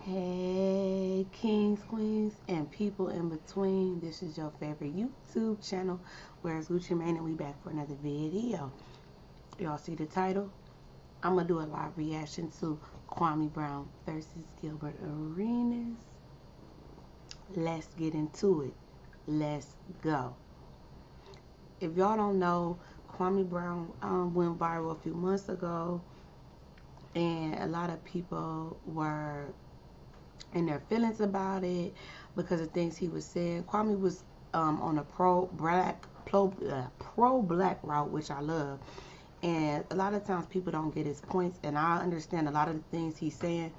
Hey, kings, queens, and people in between. This is your favorite YouTube channel, Where's Gucci Mane, and we back for another video. Y'all see the title? I'm going to do a live reaction to Kwame Brown versus Gilbert Arenas. Let's get into it. Let's go. If y'all don't know, Kwame Brown went viral a few months ago, and a lot of people were in their feelings about it because of things he was saying. Kwame was on a pro-black route, which I love, and a lot of times people don't get his points, and I understand a lot of the things he's saying.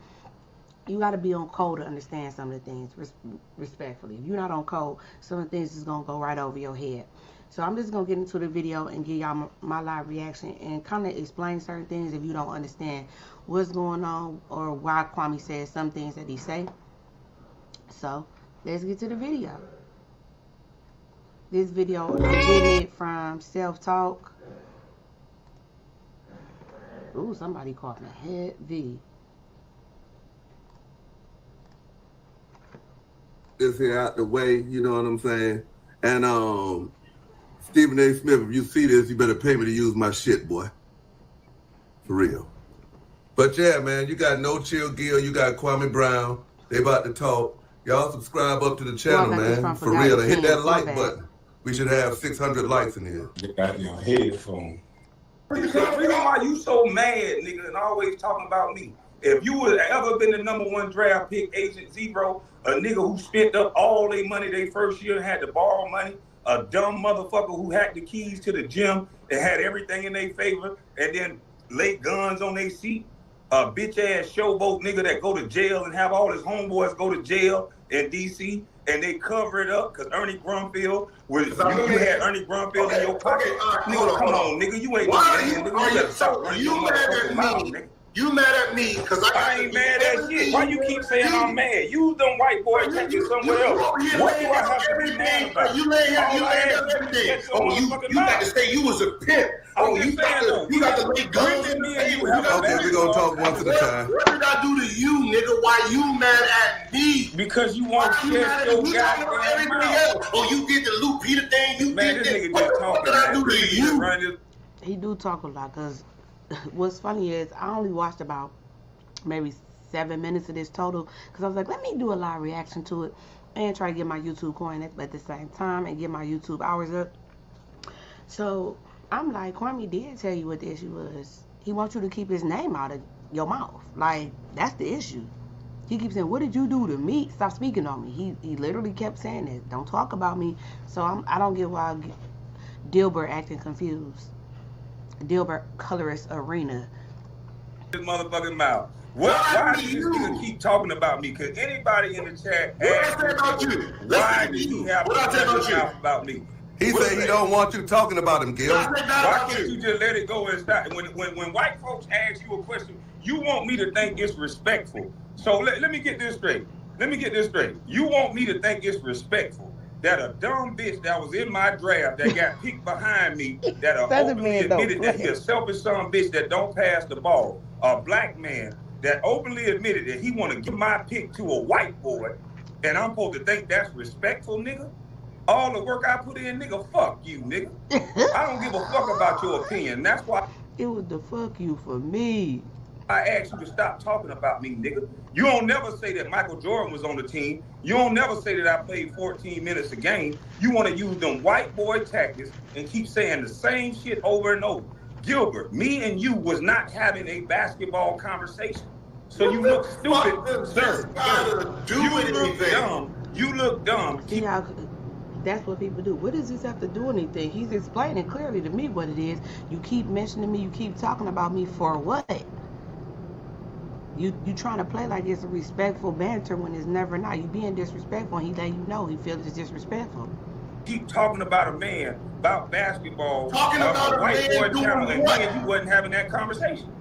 You got to be on code to understand some of the things, respectfully. If you're not on code, some of the things is going to go right over your head. So I'm just going to get into the video and give y'all my live reaction and kind of explain certain things if you don't understand what's going on or why Kwame says some things that he say. So let's get to the video. This video, I'm getting it from Self-Talk. Ooh, somebody coughing heavy. This here out the way, you know what I'm saying? And Stephen A. Smith, if you see this, you better pay me to use my shit, boy. For real. But yeah, man, you got No Chill Gil, you got Kwame Brown. They about to talk. Y'all subscribe up to the channel, man. For real. And hit that like button. We should have 600 likes in here. Get out your headphone. Reason why you so mad, nigga, and always talking about me. If you would ever been the #1 draft pick, Agent Zero, a nigga who spent up all their money their first year and had to borrow money, a dumb motherfucker who had the keys to the gym and had everything in their favor and then lay guns on their seat, a bitch-ass showboat nigga that go to jail and have all his homeboys go to jail in D.C., and they cover it up because Ernie Grunfeld was, you had Ernie Grunfeld in your pocket. Nigga, come on, nigga, you ain't doing that. You mad at me? You mad at me because I ain't mad at shit. Why you keep saying I'm mad? You them white boys take you somewhere else. What do I have to be mad about? You laying everything. Oh, you got to say you was a pimp. Oh, you got to lay guns in me. Okay, we're going to talk one at a time. What did I do to you, nigga? Why you mad at me? Because you want to share your goddamn mouth. Oh, you did the Lou Peter thing. You did this. What did I do to you? He do talk a lot because what's funny is I only watched about maybe 7 minutes of this total because I was like, let me do a live reaction to it and try to get my YouTube coin at the same time and get my YouTube hours up. So I'm like, Kwame did tell you what the issue was. He wants you to keep his name out of your mouth. Like, that's the issue. He keeps saying, what did you do to me? Stop speaking on me. He literally kept saying it. Don't talk about me. So I don't get why Gilbert acting confused. Gilbert Colorist Arena. This motherfucking mouth. Why do you nigga keep talking about me? Because anybody in the chat asked you, why do you have a mouth about me? He said he don't want you talking about him, Gil. Why can't you just let it go and stop? When white folks ask you a question, you want me to think it's respectful. So let me get this straight. You want me to think it's respectful that a dumb bitch that was in my draft that got picked behind me, that openly admitted that he's a selfish son bitch that don't pass the ball, a black man that openly admitted that he want to give my pick to a white boy, and I'm supposed to think that's respectful, nigga? All the work I put in, nigga, fuck you, nigga. I don't give a fuck about your opinion. That's why it was the fuck you for me. I asked you to stop talking about me, nigga. You don't never say that Michael Jordan was on the team. You don't never say that I played 14 minutes a game. You want to use them white boy tactics and keep saying the same shit over and over. Gilbert, me and you was not having a basketball conversation. So you look stupid, sir. You look dumb. Yeah, that's what people do. What does this have to do with anything? He's explaining clearly to me what it is. You keep mentioning me. You keep talking about me for what? You trying to play like it's a respectful banter when it's never not. You being disrespectful, and he let you know he feels it's disrespectful. Keep talking about a man, about basketball, talking about a white man boy doing talent, what? and you wasn't having that conversation.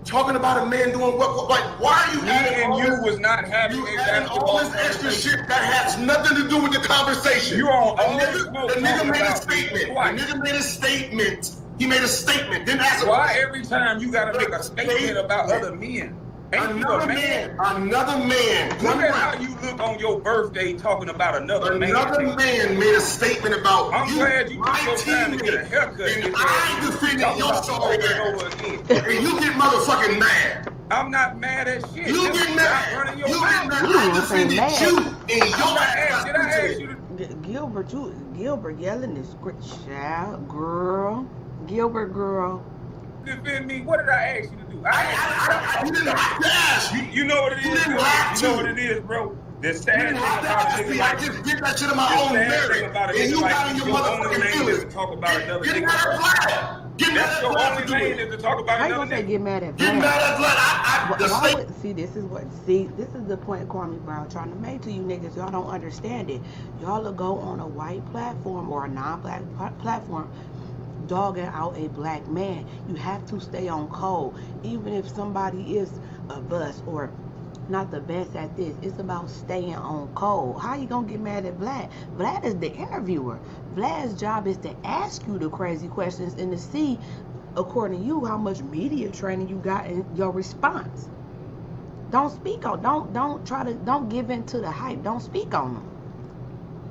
Talking about a man doing what? Like, why are you was not having a basketball all this extra shit that has nothing to do with the conversation? You on the nigga made a statement. The nigga made a statement. He made a statement. Then ask why every time you gotta make a statement about other men? Another man. Look at how you look on your birthday talking about another man. Another man made a statement about I'm glad you took your time to get a haircut. And I defended your sorry ass. And you get motherfucking mad. I'm not mad at shit. You get mad. Running your You mouth. get mad. I defended you and your ass. Did I ask you to... Gilbert yelling is child, girl. Gilbert, girl. Defend me? What did I ask you to do? You didn't have to ask. You know what it is? You didn't have to. You know what it is, bro? The sad thing about a nigga I like just did that shit in my own marriage. And you got in your motherfucking feelings. Talk about another Get nigga. mad at Vlad. Get mad That's at your Vlad only to do lane it. is to talk about How you another gonna say nigga. get mad at Get Vlad? mad at Vlad. This is the point Kwame Brown trying to make to you niggas. Y'all don't understand it. Y'all will go on a white platform or a non-black platform dogging out a black man. You have to stay on code. Even if somebody is a bust or not the best at this, it's about staying on code. How you gonna get mad at Vlad? Vlad is the interviewer. Vlad's job is to ask you the crazy questions and to see, according to you, how much media training you got in your response. Don't speak on, don't give in to the hype. Don't speak on them.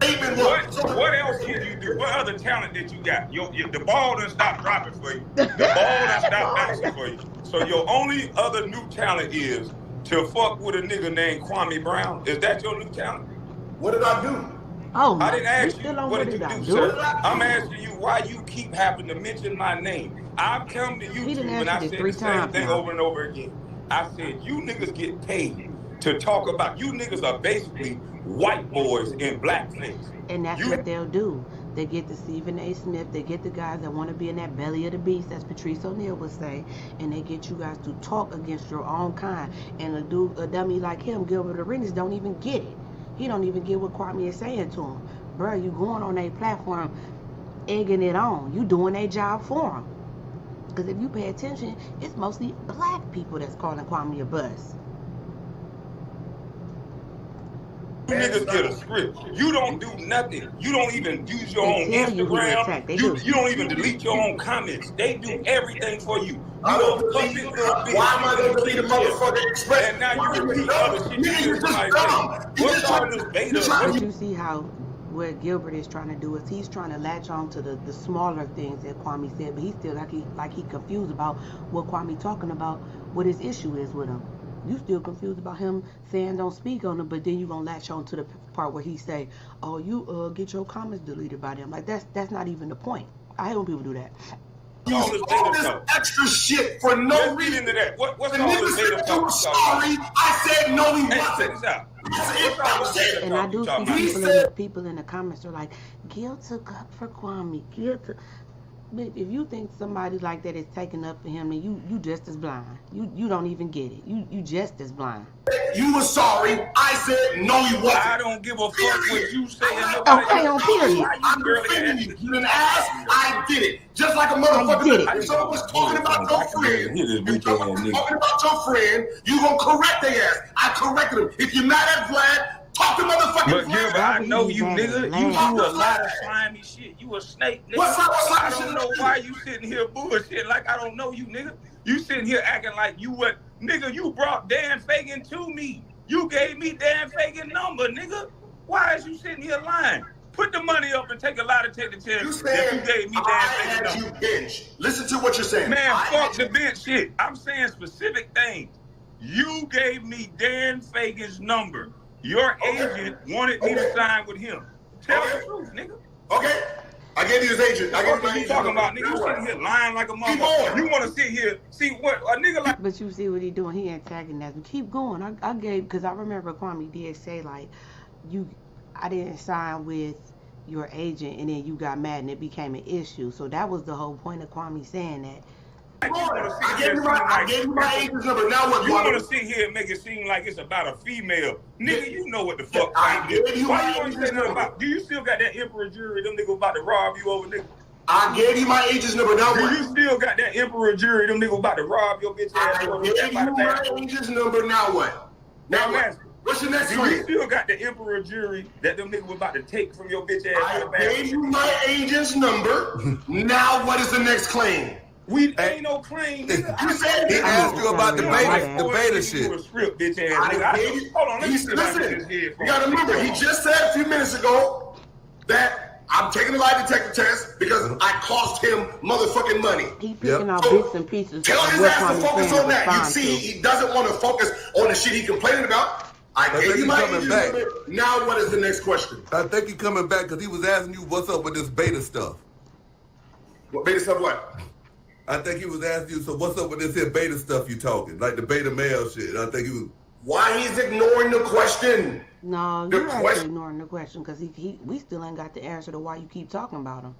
What else can you do? What other talent that you got? The ball done stop dropping for you. The ball done stop bouncing for you. So your only other new talent is to fuck with a nigga named Kwame Brown. Is that your new talent? What did I do? Oh, I didn't ask you what did you do, sir. it? I'm asking you why you keep having to mention my name. I've come to YouTube and I said the same thing over and over again. I said you niggas get paid to talk about. You niggas are basically white boys in blackface. And that's what they'll do. They get the Stephen A. Smith, they get the guys that want to be in that belly of the beast, as Patrice O'Neal would say, and they get you guys to talk against your own kind. And a dummy like him, Gilbert Arenas, don't even get it. He don't even get what Kwame is saying to him. Bro, you going on a platform, egging it on. You doing a job for him. Because if you pay attention, it's mostly black people that's calling Kwame a bust. You niggas get a script. You don't do nothing. You don't even use your own Instagram. You don't even delete your own comments. They do everything for you. I don't believe why am I going to delete a motherfucking express? And now you repeat other shit. You're just dumb. What's all this beta? But you see how what Gilbert is trying to do is he's trying to latch on to the smaller things that Kwame said, but he's still like he confused about what Kwame talking about, what his issue is with him. You still confused about him saying don't speak on him, but then you gonna latch on to the part where he say, "Oh, you get your comments deleted by them." Like that's not even the point. I hate when people do that. All this extra shit for no reason. Into that. What's the all nigga this said beta you were sorry. I said no, he wasn't. And I do see people in the comments are like, Gil took up for Kwame. But if you think somebody like that is taking up for him, then you just as blind. You don't even get it. You just as blind. You were sorry. I said no, he wasn't. I don't give a fuck what you say. Okay, on period. I'm defending you. You didn't ask. I did it. Just like a motherfucker. If someone was talking about your friend, you gonna correct their ass. I corrected him. If you're mad at Vlad, talk to motherfucking But Gilbert, I know you, nigga. You do a lot of slimy shit. You a snake, nigga. I don't know why you sitting here bullshit like I don't know you, nigga. You sitting here acting like you what, nigga, you brought Dan Fagan to me. You gave me Dan Fagan number, nigga. Why is you sitting here lying? Put the money up and take a lot of take the chance that you gave me Dan Fagan number. You bench. Listen to what you're saying. Man, fuck the bench shit. I'm saying specific things. You gave me Dan Fagan's number. Your agent wanted me to sign with him. Tell the truth, nigga. Okay. I gave you his agent. What you talking about, nigga? You sitting here lying like a motherfucker. You want to sit here, see what a nigga like. But you see what he doing? He antagonizing. Keep going. I gave, because I remember Kwame did say like, I didn't sign with your agent, and then you got mad and it became an issue. So that was the whole point of Kwame saying that. I gave you my agent's number. Now what? You want to sit here and make it seem like it's about a female, nigga? You know what the fuck I did. Why you want to say nothing about? Do you still got that emperor jury? Them niggas about to rob you over, nigga. I gave you my agent's number. Now what? Do you still got that emperor jury? Them niggas about to rob your bitch ass. I gave you my agent's number. Now what? Now what? What's your next claim? You still got the emperor jury that them niggas were about to take from your bitch ass. I gave you my agent's number. Now what is the next claim? We ain't no claim, nigga. You said He asked you about the beta You shit. a script, bitch ass nigga. Hold on, let me listen. You gotta remember, he just said a few minutes ago that I'm taking the lie detector test because I cost him motherfucking money. He picking out bits and pieces. Tell his what ass to focus on that. You respond see, to. he doesn't want to focus on the shit he complaining about. I gave you my answer. Now what is the next question? I think he coming back because he was asking you what's up with this beta stuff. What beta stuff what? I think he was asking you, so what's up with this here beta stuff you talking? Like the beta male shit. I think he was... Why he's ignoring the question? No, you're actually ignoring the question because we still ain't got the answer to why you keep talking about him.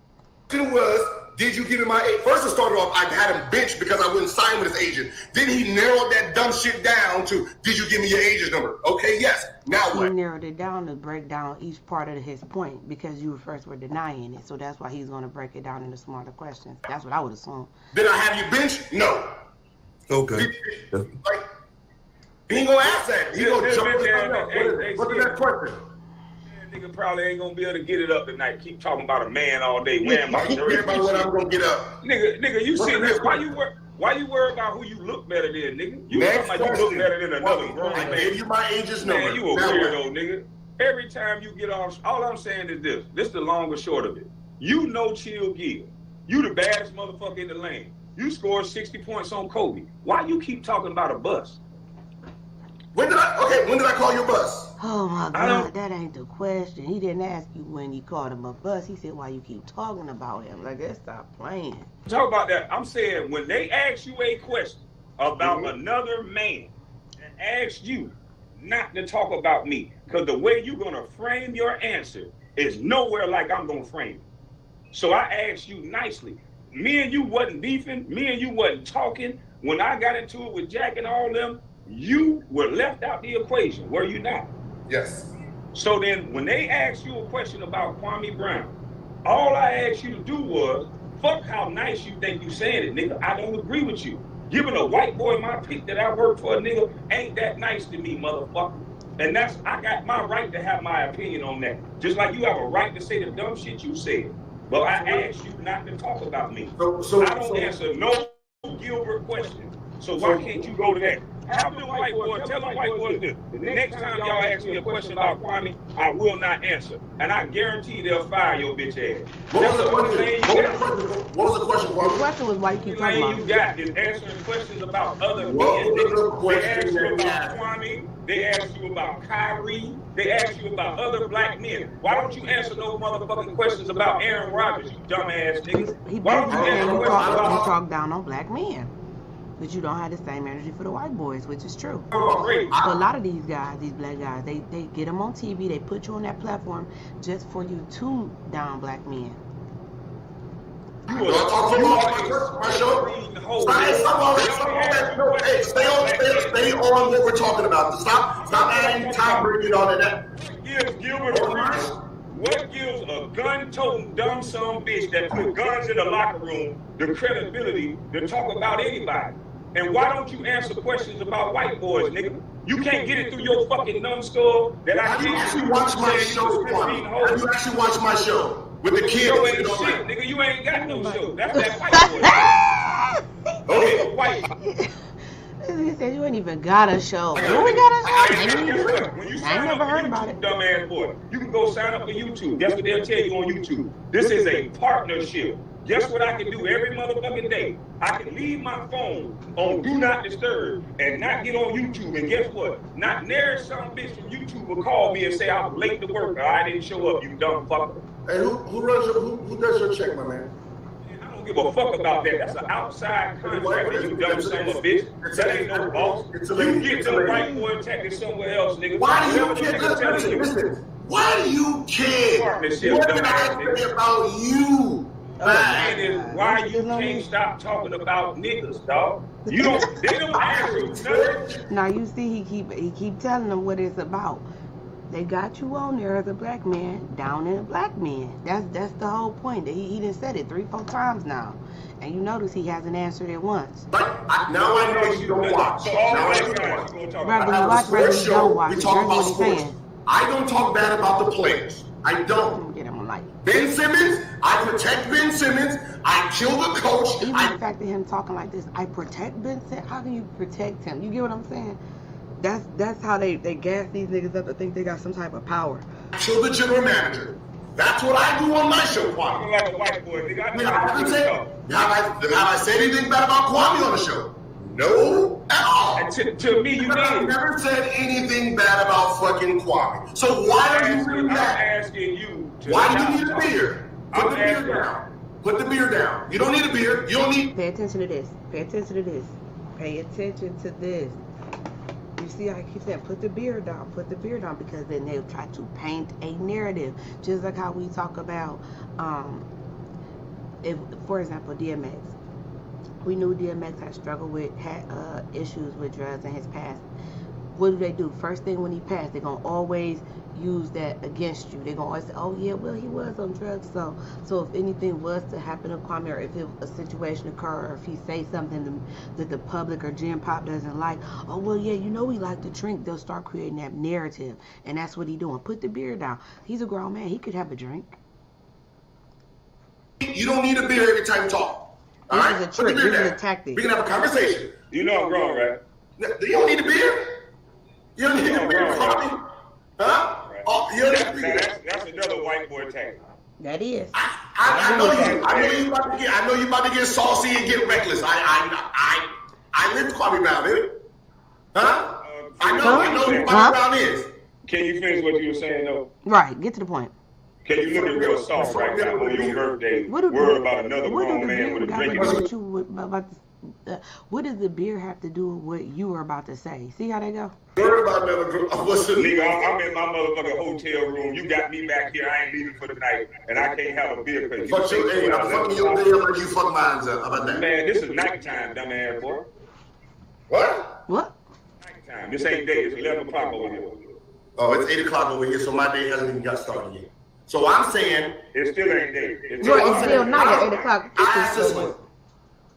The question was, did you give him my age? First it started off, I had him benched because I wouldn't sign with his agent. Then he narrowed that dumb shit down to, did you give me your agent's number? Okay, yes. Now what? He narrowed it down to break down each part of his point because you first were denying it. So that's why he's going to break it down into smarter questions. That's what I would assume. Did I have you benched? No. Okay. Like, he ain't gonna ask that. He gonna jump in. What's the next question? Nigga probably ain't gonna be able to get it up tonight. Keep talking about a man all day. Why you care about what I'm gonna get up? Nigga, you sitting here. Why you worry about who you look better than, nigga? You talking about you look better than another grown man. I gave you my agent's number. Man, you a weirdo, nigga. Every time you get off, all I'm saying is this. This is the long and short of it. You know Chill Gil. You the baddest motherfucker in the lane. You scored 60 points on Kobe. Why you keep talking about a bus? When did I call your bus? Oh my God, that ain't the question. He didn't ask you when he called him a bus. He said, why you keep talking about him? Like, let's stop playing. Talk about that. I'm saying when they ask you a question about another man and ask you not to talk about me, because the way you're going to frame your answer is nowhere like I'm going to frame it. So I asked you nicely. Me and you wasn't beefing. Me and you wasn't talking. When I got into it with Jack and all them, you were left out the equation, were you not? Yes. So then when they asked you a question about Kwame Brown, all I asked you to do was, fuck how nice you think you saying it, nigga. I don't agree with you. Giving a white boy my pick that I work for a nigga ain't that nice to me, motherfucker. And I got my right to have my opinion on that. Just like you have a right to say the dumb shit you said. But I asked you not to talk about me. I don't answer no Gilbert question. So why can't you go to that? Have the white boy, tell the white boy this. The next time y'all ask me a question about Kwame, I will not answer. And I guarantee they'll fire your bitch ass. What was the question, The question was why you keep talking about him. You got is answering questions about other men. They ask you about Kwame. They ask you about Kyrie. They ask you about other black men. Why don't you answer those motherfucking questions about Aaron Rodgers, you dumbass niggas? Why don't you answer questions about... You talk down on black men. But you don't have the same energy for the white boys, which is true. Oh, great. So a lot of these guys, these black guys, they get them on TV, they put you on that platform just for you to down black men. Stay on what we're talking about. Stop adding time bringing all of that. What gives a gun-toting dumb son bitch that put guns in the locker room the credibility to talk about anybody? And why don't you answer questions about white boys, nigga? You can't get it through your fucking numbskull that I can't actually watch my show, Kwame. Have you actually watched my show with the kids? You ain't shit, nigga. You ain't got no show. That's that white boy. Okay, white. He said you ain't even got a show. You ain't got a show? I ain't never heard about it. Dumbass boy. You can go sign up for YouTube. Guess what they'll tell you on YouTube? This is a partnership. Guess what I can do every motherfucking day? I can leave my phone on Do Not Disturb and not get on YouTube. And guess what? Not near some bitch from YouTube will call me and say I was late to work or I didn't show up, you dumb fucker. Hey, who does your check, my man? I don't give a fuck about that. That's an outside contract, you dumb son of a bitch. That ain't no boss. You get your white boy attacking somewhere else, nigga. Why do you care? Listen. Why do you care? What did I say about you? Man is why you can't stop talking about niggas, dog. They don't answer you nothing. Now you see he keep telling them what it's about. They got you on there as a black man, down in a black man. That's the whole point. He done said it 3-4 times now. And you notice he hasn't answered it once. Now I know you don't watch. Rather you watch, rather you don't watch. We talk about sports. I don't talk bad about the players. I don't. Get him a light. Ben Simmons, I protect Ben Simmons. I killed the coach. Even the fact of him talking like this, I protect Vincent. How can you protect him? You get what I'm saying? That's how they gas these niggas up to think they got some type of power. Killed the general manager. That's what I do on my show, Kwame. Like a white boy, nigga. Have I said anything bad about Kwame on the show? No, at all. To me, you did. I've never said anything bad about fucking Kwame. So why are you doing that? I'm asking you. Why do you need a beer? Put the beer down. Put the beer down. You don't need a beer. You don't need. Pay attention to this. Pay attention to this. Pay attention to this. You see, I keep saying, put the beer down, because then they'll try to paint a narrative. Just like how we talk about, if, for example, DMX. We knew DMX had struggled with, had issues with drugs in his past. What do? First thing when he passed, they're going to always use that against you. They're going to always say, oh yeah, well, he was on drugs. So if anything was to happen to Kwame, or if a situation occur, or if he say something that the public or Gen Pop doesn't like, oh well, yeah, you know he like to drink, they'll start creating that narrative. And that's what he doing. Put the beer down. He's a grown man. He could have a drink. You don't need a beer every time you talk. All right? This is a trick. This is a tactic. We can have a conversation. You know I'm grown, right? You don't need a beer. You don't need a beer, Kwame. Huh? Right. Oh, you don't need a beer. That's another white boy tactic. That is. I know you. I know you about to get saucy and get reckless. I live Kwame Brown, baby. Huh? I know who Kwame Brown is. Can you finish what you were saying though? Right. Get to the point. Can you look at real soft right now on your birthday? Worry about another grown man with a drink. What does the beer have to do with what you were about to say? See how they go? Worry about another group. Nigga, I'm in my motherfucking hotel room. You got me back here. I ain't leaving for the night, and I can't have a beer because Fuck you. Hey, I'm fucking your beer like you fuck mine up. How about that? Man, this is nighttime, dumbass boy. What? Nighttime. This ain't day. It's 11 o'clock over here. Oh, it's 8 o'clock over here, so my day hasn't even got started yet. So I'm saying it still ain't day. It's still night at 8 o'clock. I ask this one.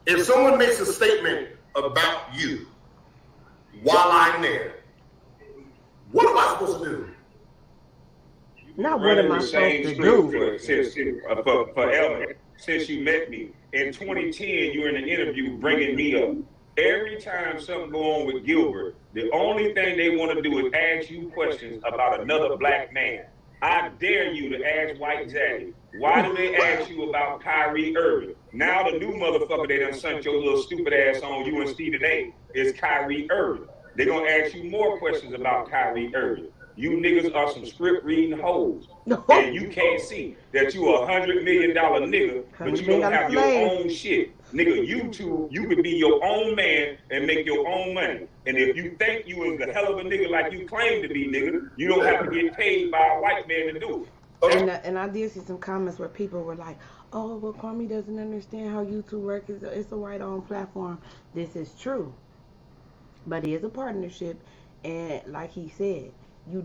If someone makes a statement about you while I'm there, what am I supposed to do? Not what am I supposed to do? Forever. Since you met me. In 2010, you were in an interview bringing me up. Every time something go on with Gilbert, the only thing they want to do is ask you questions about another black man. I dare you to ask White Zaddy, why do they ask you about Kyrie Irving? Now the new motherfucker they done sent your little stupid ass on you and Stephen A. is Kyrie Irving. They're going to ask you more questions about Kyrie Irving. You niggas are some script reading hoes. And you can't see that you a $100 million nigga, but you don't have your own shit. Nigga, you could be your own man and make your own money. And if you think you is the hell of a nigga like you claim to be, nigga, you don't have to get paid by a white man to do it. And I did see some comments where people were like, oh, well, Kwame doesn't understand how YouTube works. It's a white-owned platform. This is true. But it is a partnership. And like he said, you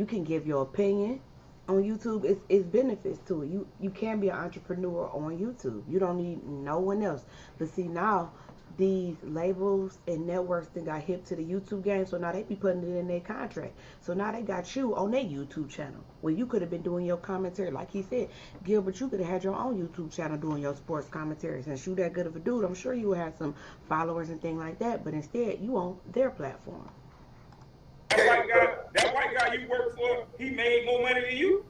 can give your opinion on YouTube. It's benefits to it. You can be an entrepreneur on YouTube. You don't need no one else. But see, now these labels and networks that got hip to the YouTube game, so now they be putting it in their contract. So now they got you on their YouTube channel where you could have been doing your commentary. Like he said, Gilbert, you could have had your own YouTube channel doing your sports commentaries. And you that good of a dude, I'm sure you would have some followers and things like that. But instead, you on their platform. That white guy you work for, he made more money than you.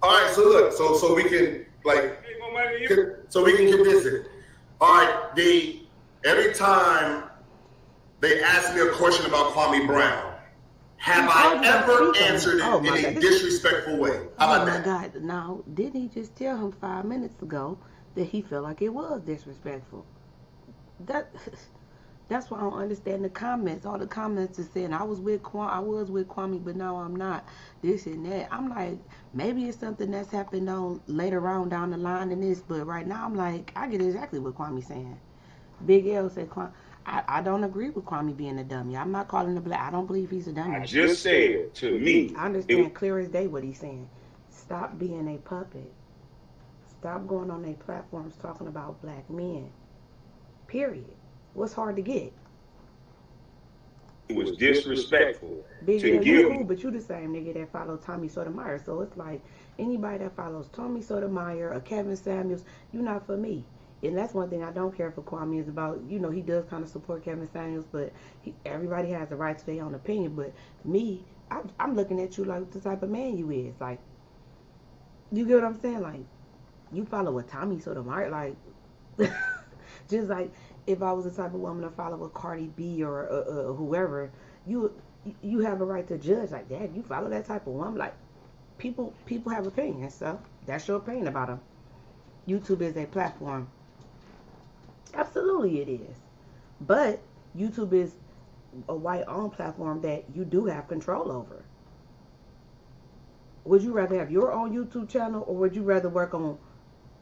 All right, so look, so we can so we can get this in. All right, every time they ask me a question about Kwame Brown, have I ever answered it in a disrespectful way? How about that? Oh my God! Now, didn't he just tell him 5 minutes ago that he felt like it was disrespectful? That's why I don't understand the comments. All the comments are saying I was with Kwame, but now I'm not. This and that. I'm like, maybe it's something that's happened on later on down the line than this, but right now I'm like, I get exactly what Kwame's saying. Big L said, I don't agree with Kwame being a dummy. I'm not calling him black. I don't believe he's a dummy. I just said to me. I understand clear as day what he's saying. Stop being a puppet. Stop going on their platforms talking about black men. Period. What's hard to get? It was disrespectful Big to L, give you cool, but you the same nigga that follow Tommy Sotomayor. So it's like anybody that follows Tommy Sotomayor or Kevin Samuels, you're not for me. and that's one thing I don't care for Kwame is about, you know, he does kind of support Kevin Samuels, but everybody has the right to their own opinion. But me, I'm looking at you like the type of man you is. Like, you get what I'm saying? Like, you follow what Tommy Sotomayor, like, just like if I was the type of woman to follow a Cardi B or whoever, you have a right to judge. Like, Dad, you follow that type of woman? Like, people have opinions, so that's your opinion about them. YouTube is a platform. Absolutely it is. But YouTube is a white-owned platform that you do have control over. Would you rather have your own YouTube channel, or would you rather work on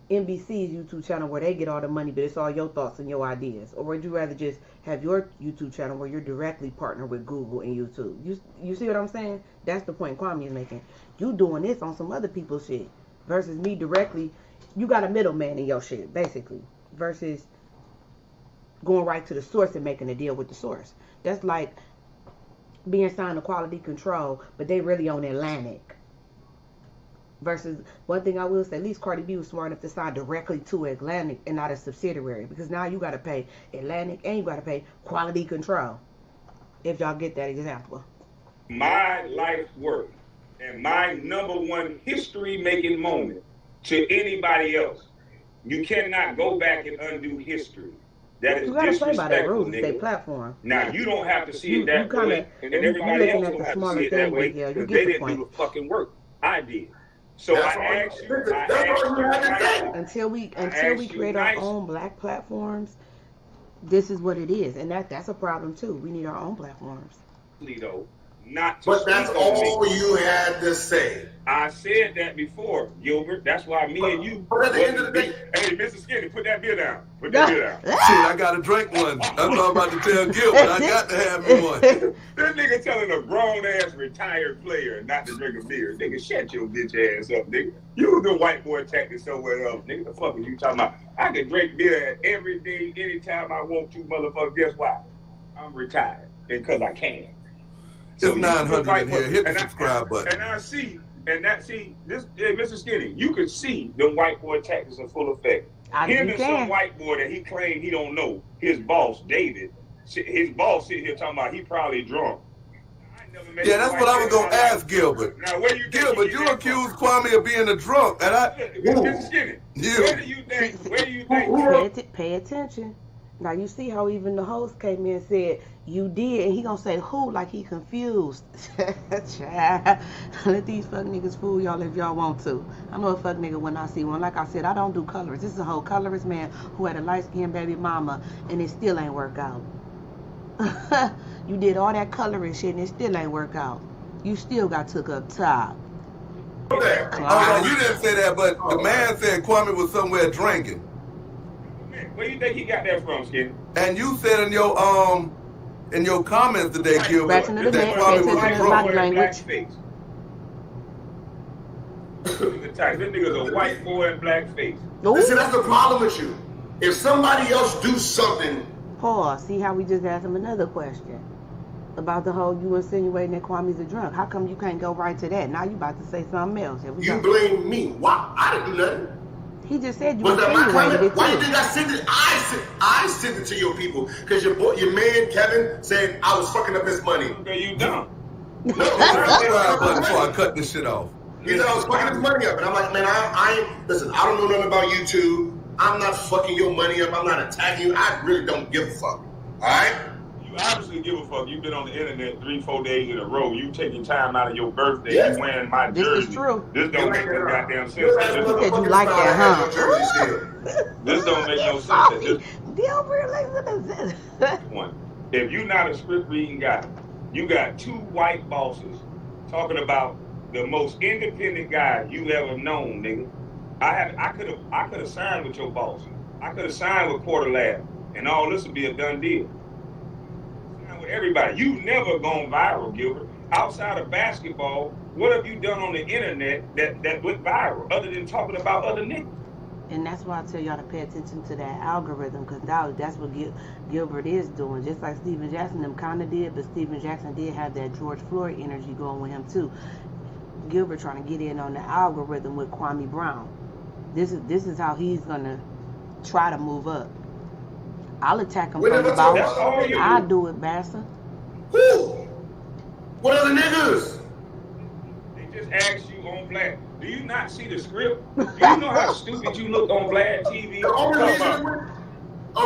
NBC's YouTube channel where they get all the money, but it's all your thoughts and your ideas? Or would you rather just have your YouTube channel where you're directly partnered with Google and YouTube? You see what I'm saying? That's the point Kwame is making. You doing this on some other people's shit versus me directly. You got a middleman in your shit, basically, versus going right to the source and making a deal with the source. That's like being signed to quality control, but they really on Atlantic. Versus, one thing I will say, at least Cardi B was smart enough to sign directly to Atlantic and not a subsidiary, because now you got to pay Atlantic and you got to pay quality control, if y'all get that example. My life work and my number one history-making moment to anybody else. You cannot go back and undo history. That is disrespectful, nigga. It's a platform. Now, you don't have to see it that way, and everybody else don't have to see it that way, because they didn't do the fucking work. I did. So I asked you, until we create our own black platforms, this is what it is, and that's a problem too. We need our own platforms. But that's all you had to say. I said that before, Gilbert. That's why me and you. But at the end of the day, hey, Mr. Skinny, put that beer down. Put that beer down. Shit, I gotta drink one. That's what I'm about to tell Gilbert. I got to have me one. This nigga telling a grown ass retired player not to drink a beer. Nigga, shut your bitch ass up, nigga. You the white boy tactic somewhere else, nigga. The fuck are you talking about? I can drink beer every day, anytime I want to, motherfucker. Guess why? I'm retired because I can. It's 900 in here. Hit the subscribe button. And this, hey, Mr. Skinny, you can see the white boy tactics in full effect. Him and some white boy that he claimed he don't know, his boss, David, his boss sitting here talking about he probably drunk. Yeah, that's what I was going to ask Gilbert. Now, where you Gilbert, you accused Kwame of being a drunk, and Mr. Skinny, where do you think? Pay attention. Now, you see how even the host came in and said, you did, and he gonna say who like he confused. Let these fuck niggas fool y'all if y'all want to. I know a fuck nigga when I see one. Like I said, I don't do colors. This is a whole colorist man who had a light-skinned baby mama, and it still ain't work out. You did all that coloring shit, and it still ain't work out. You still got took up top. Okay. You didn't say that, but the man said Kwame was somewhere drinking. Where do you think he got that from, Skinny? And you said in your comments today, Gilbert, that Kwame was a drunk. This nigga's a white boy in blackface. Listen, that's the problem with you. If somebody else do something. Pause. See how we just asked him another question about the whole you insinuating that Kwame's a drunk. How come you can't go right to that? Now you about to say something else. You blame me. Why? I didn't do nothing. He just said you was that my comment? Why you think I sent it? I sent it to your people because your man Kevin said I was fucking up his money. Okay, you dumb. No, subscribe button before I cut this shit off. He said I was fucking his money up, and I'm like, man, listen. I don't know nothing about YouTube. I'm not fucking your money up. I'm not attacking you. I really don't give a fuck. All right. You obviously give a fuck. You've been on the internet 3-4 days in a row. You taking time out of your birthday. Yes. You wearing my jersey. This is true. This don't make no goddamn sense. You like that, huh? This don't make no sense. One. If you're not a script reading guy, you got two white bosses talking about the most independent guy you ever known, nigga. I could have signed with your boss. I could have signed with Quarter Lab, and all this would be a done deal. With everybody. You never gone viral, Gilbert. Outside of basketball, what have you done on the internet that went viral other than talking about other niggas? And that's why I tell y'all to pay attention to that algorithm, because that's what Gilbert is doing. Just like Steven Jackson them kind of did, but Steven Jackson did have that George Floyd energy going with him too. Gilbert trying to get in on the algorithm with Kwame Brown. This is how he's gonna try to move up. I'll attack him We from never the told That's bottom. all you I'll do. do it, bastard. Who? What other niggas? They just asked you on Vlad. Do you not see the script? Do you know how stupid you look on Vlad TV? The only Talk reason about-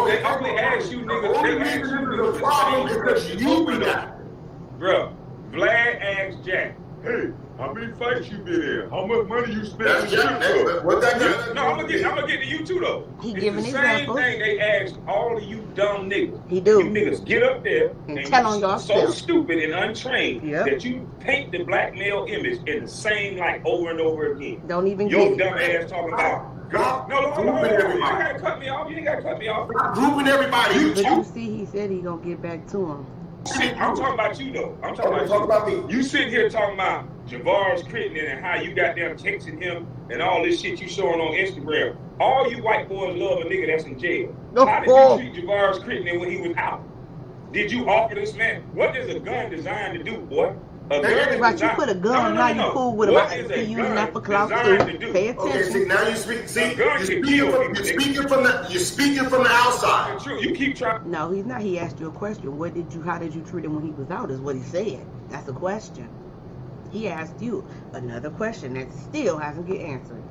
okay, They only ask you the niggas. only They ask reason you this niggas is a problem is because you do that. Bruh, Vlad asked Jack, hey, how many fights you been in? How much money you spent That's in Jack. strip club? What that Yeah, got? no, I'm gonna get to you too though. He It's giving the same examples. thing they asked all of you dumb niggas. He do. You niggas get up there And and tell you on so yourself. stupid and untrained Yep. that you paint the black male image in the same light over and over again. Don't even Your get it. dumb ass talking about. Stop No, hold on, hold on. grouping You ain't everybody. gotta cut me off. You ain't gotta cut me off. Stop grouping everybody. But you see, he said he gonna get back to him. I'm talking about you though. I'm talking about Talk you. about me. You sitting here talking about Javar's Crittenden and how you got them texting him and all this shit you showing on Instagram. All you white boys love a nigga that's in jail. How did you treat Javar's Crittenden when he was out? Did you offer this man? What is a gun designed to do, boy? A gun is Right, you designed- put a gun, No, now you cool with him. What I is see a you using gun that for clout designed too. to do? Pay Okay, see attention. now you speak. See, A gun can kill people, you're speaking from the outside. It's true. You keep trying. No, he's not. He asked you a question. How did you treat him when he was out? Is what he said. That's a question. He asked you another question that still hasn't get answered.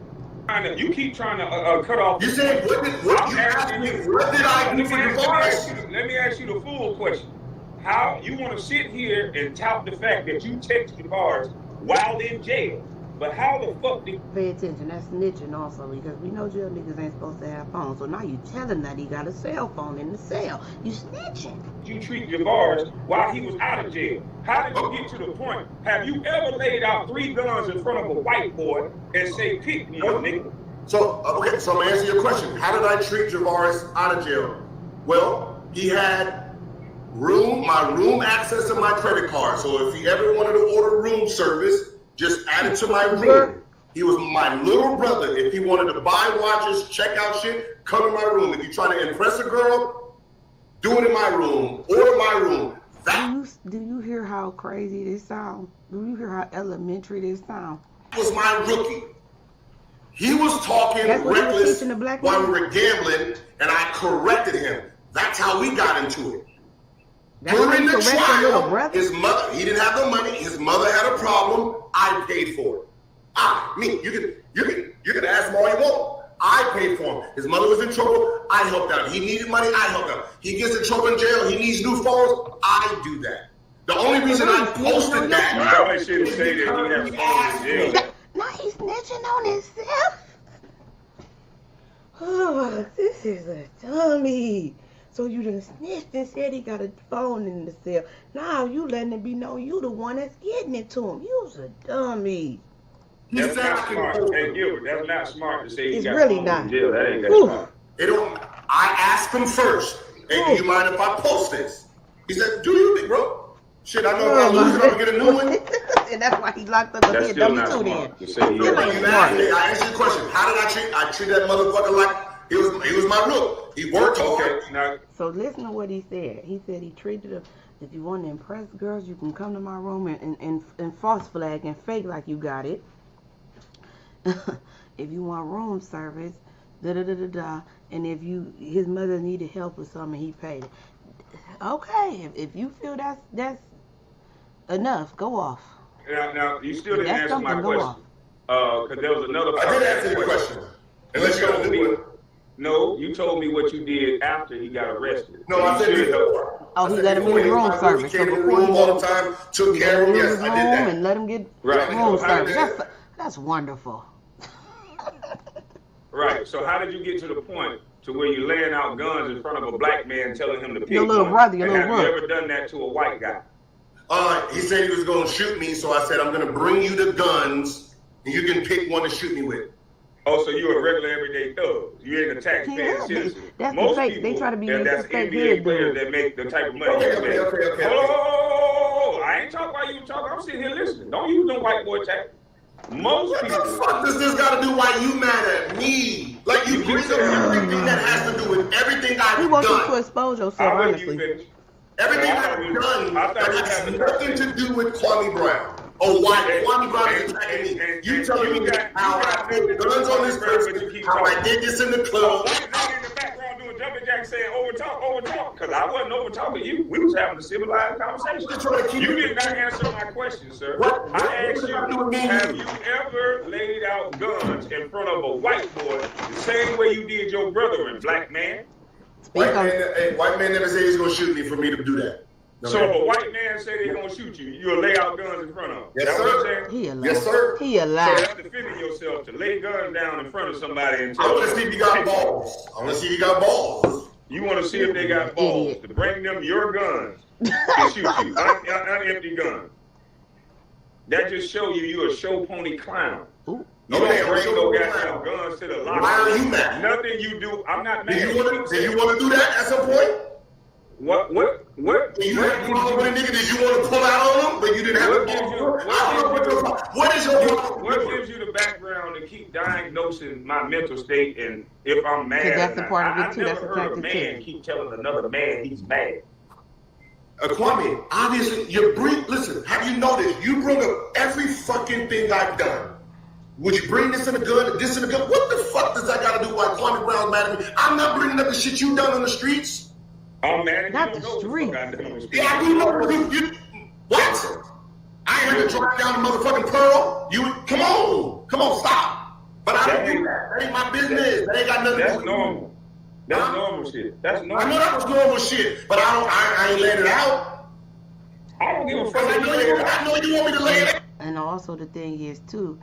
You keep trying to cut off. You said what did you asked me? What did I do for Javarius? Let me ask you the full question. How you want to sit here and tout the fact that you text Javarius while in jail? But how the fuck did Pay attention. That's snitching also because we know jail niggas ain't supposed to have phones. So now you telling that he got a cell phone in the cell. You snitching. you treat Javarius while he was out of jail? How did you get to the point? Have you ever laid out 3 guns in front of a white boy and say, pick one, nigga? So okay, so I'm gonna answer your question. How did I treat Javarius out of jail? Well, he had my room access to my credit card. So if he ever wanted to order room service, just add it to my room. He was my little brother. If he wanted to buy watches, check out shit, come in my room. If you're trying to impress a girl, do it in my room, order my room. Do you hear how crazy this sound? Do you hear how elementary this sound? Was my rookie. He was talking That's what you were reckless teaching the black while man? we were gambling, and I corrected him. That's how we got into it. That's how During you the correct your little trial, brother? his mother, he didn't have the money. His mother had a problem. I paid for it. You can ask him all you want. I paid for him. His mother was in trouble. I helped out. He needed money. I helped out. He gets in trouble in jail. He needs new phones. I do that. The only reason I posted that. You probably shouldn't say that he has phones in jail. Now he's snitching on himself. Oh, this is a dummy. So you done snitched and said he got a phone in the cell. Now you letting it be known you the one that's getting it to him. You's a dummy. He That's said not I could smart. post Hey, it. Gilbert, that's not smart to say he It's got really phones not. in jail. That ain't that Whew. smart. They don't. I asked him first. Hey, do you mind if I post this? He said, "Do you think, bro? Shit, I know if I lose it, I'm gonna get a new one." And that's why he locked up the That's head still dummy not too then. smart. You say he Still But ain't you smart. asked me, I answered your question. How did I treat? I treat that motherfucker like he was my rook. He worked hard. Okay, now So listen to what he said. He said he treated him. If you want to impress girls, you can come to my room and false flag and fake like you got it. If you want room service, and if his mother needed help with something, he paid it. Okay, if you feel that's enough, go off. now you still didn't That's answer my something, go question. Because there was another I part did of answer that your question. Unless you told don't me- do it. No, you told me what you did after he got arrested. No, I said You should have- before. Oh, I he said let him before in room he service. came So to the before room he all let the time, took care of him. Yes, I did that. and let him get Right. room So how service. did- That's wonderful. Right. So how did you get to the point to where you're laying out guns in front of a black man telling him to pick Your little one? brother, your And little have you brother. ever done that to a white guy? He said he was going to shoot me, so I said, I'm going to bring you the guns, and you can pick one to shoot me with. Oh, so you're a regular everyday thug. You ain't a taxpaying Yeah, citizen. that's the Most fake- people, they try to be and the that's fake NBA head players dude. that make the type of money Okay, you make. okay. Hold on. I ain't talking while you talking. I'm sitting here listening. Don't use no white boy tactics. Most What people. the fuck does this got to do why you mad at me? Like, you bring up everything that has to do with everything I've He wants you to done. expose yourself, I'll let you honestly. finish. Everything I thought I've we- done I thought that we has had the nothing to do with Kwame Brown. Or why Kwame Brown is attacking me. You telling me how I put guns on this person, how I did this in the club. White man in the back. Jack saying overtalk, because I wasn't over-talking you. We was having a civilized conversation. You did not answer my question, sir. I asked you, have you ever laid out guns in front of a white boy the same way you did your brother and black man? White man never said he's going to shoot me for me to do that. No, so if a white man say they're going to shoot you, you'll lay out guns in front of him. Yes, sir. Yes, sir. He allowed. So that's defending yourself to lay guns down in front of somebody and I want to see if you got balls. I want to see if you got balls. You want to see if they got balls to bring them your guns to shoot you, unempty guns. That just show you a show pony clown. Ooh. You don't bring no goddamn guns to the locker. Why are you mad? Nothing you do. I'm not mad. Did you want to do that at some point? What? You had a problem with a nigga that you want to pull out on him, but you didn't have What is your problem? What gives you the background to keep diagnosing my mental state and if I'm mad? That's the part of it too. That's I never heard a man too. keep telling another man he's mad. Kwame, obviously, listen, have you noticed? You bring up every fucking thing I've done. Would you bring this in a gun, this in a gun? What the fuck does that got to do with why Kwame Brown's mad at me? I'm not bringing up the shit you done on the streets. Oh man, not the street. Yeah, I do know. What? I ain't had to drive down the motherfucking Pearl. Come on, stop. But I don't do that. That ain't my business. That ain't got nothing to do with normal. That's normal shit. That's normal. I know that was normal shit, but I ain't letting it out. I don't give a fuck. I know you want me to lay it out. And also the thing is too,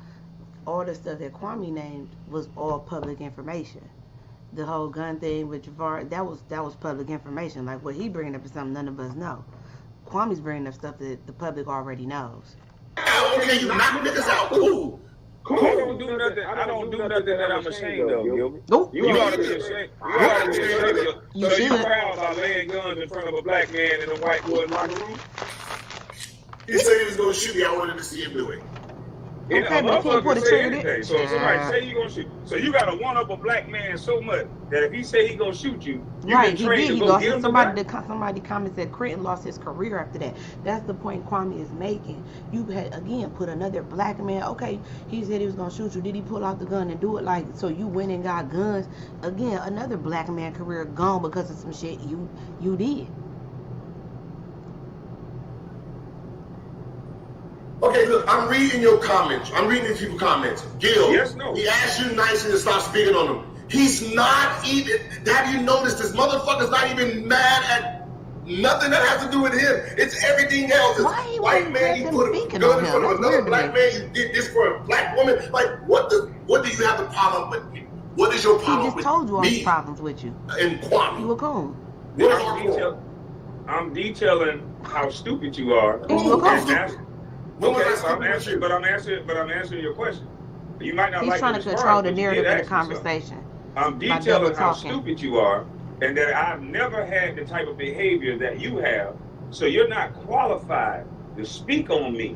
all the stuff that Kwame named was all public information. The whole gun thing with Javar, that was public information. Like what he bringing up is something none of us know. Kwame's bringing up stuff that the public already knows. Okay, you knock niggas out. Cool. I don't do nothing. I don't do nothing that I'm ashamed of, Gilbert. Nope. You ought to be ashamed. You ought to be ashamed. So you proud about laying guns in front of a black man in a white boy's locker room? He said he was going to shoot me. I wanted to see him do it. Okay, but he can't put a trigger in. So if somebody say you gonna shoot, so you gotta one up a black man so much that if he say he gonna shoot you, right? He did. He lost it. Somebody commented that Creighton lost his career after that. That's the point Kwame is making. You had again put another black man. Okay, he said he was gonna shoot you. Did he pull out the gun and do it like so? You went and got guns again. Another black man career gone because of some shit you did. Okay, look, I'm reading your comments. I'm reading these people's comments. Gil, yes, no. He asked you nicely to stop speaking on him. He's not even, have you noticed this motherfucker's not even mad at nothing that has to do with him. It's everything else. It's why white man, you put a gun in front of another black man, you did this for a black woman. Like, what do you have the problem with me? What is your problem with me? He just told you all his problems with you. And Kwame. You were cool. I'm detailing how stupid you are. Okay, but I'm answering your question. You might not He's like trying to control the narrative of the conversation. I'm detailing how stupid you are, and that I've never had the type of behavior that you have. So you're not qualified to speak on me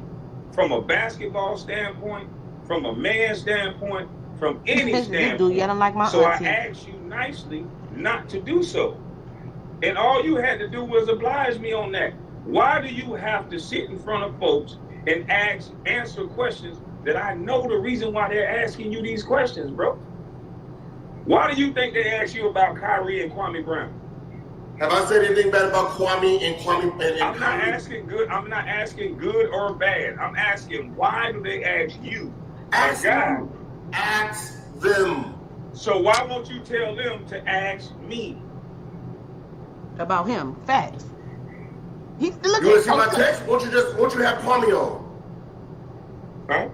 from a basketball standpoint, from a man standpoint, from any standpoint. You don't like my so auntie. I asked you nicely not to do so, and all you had to do was oblige me on that. Why do you have to sit in front of folks and answer questions that I know the reason why they're asking you these questions, bro? Why do you think they ask you about Kyrie and Kwame Brown? Have I said anything bad about Kwame and Kwame and I'm not asking good. I'm not asking good or bad. I'm asking why do they ask you? Ask them. Ask them. So why won't you tell them to ask me about him? Facts. You want to see my text? Won't you have Kwame on? Huh?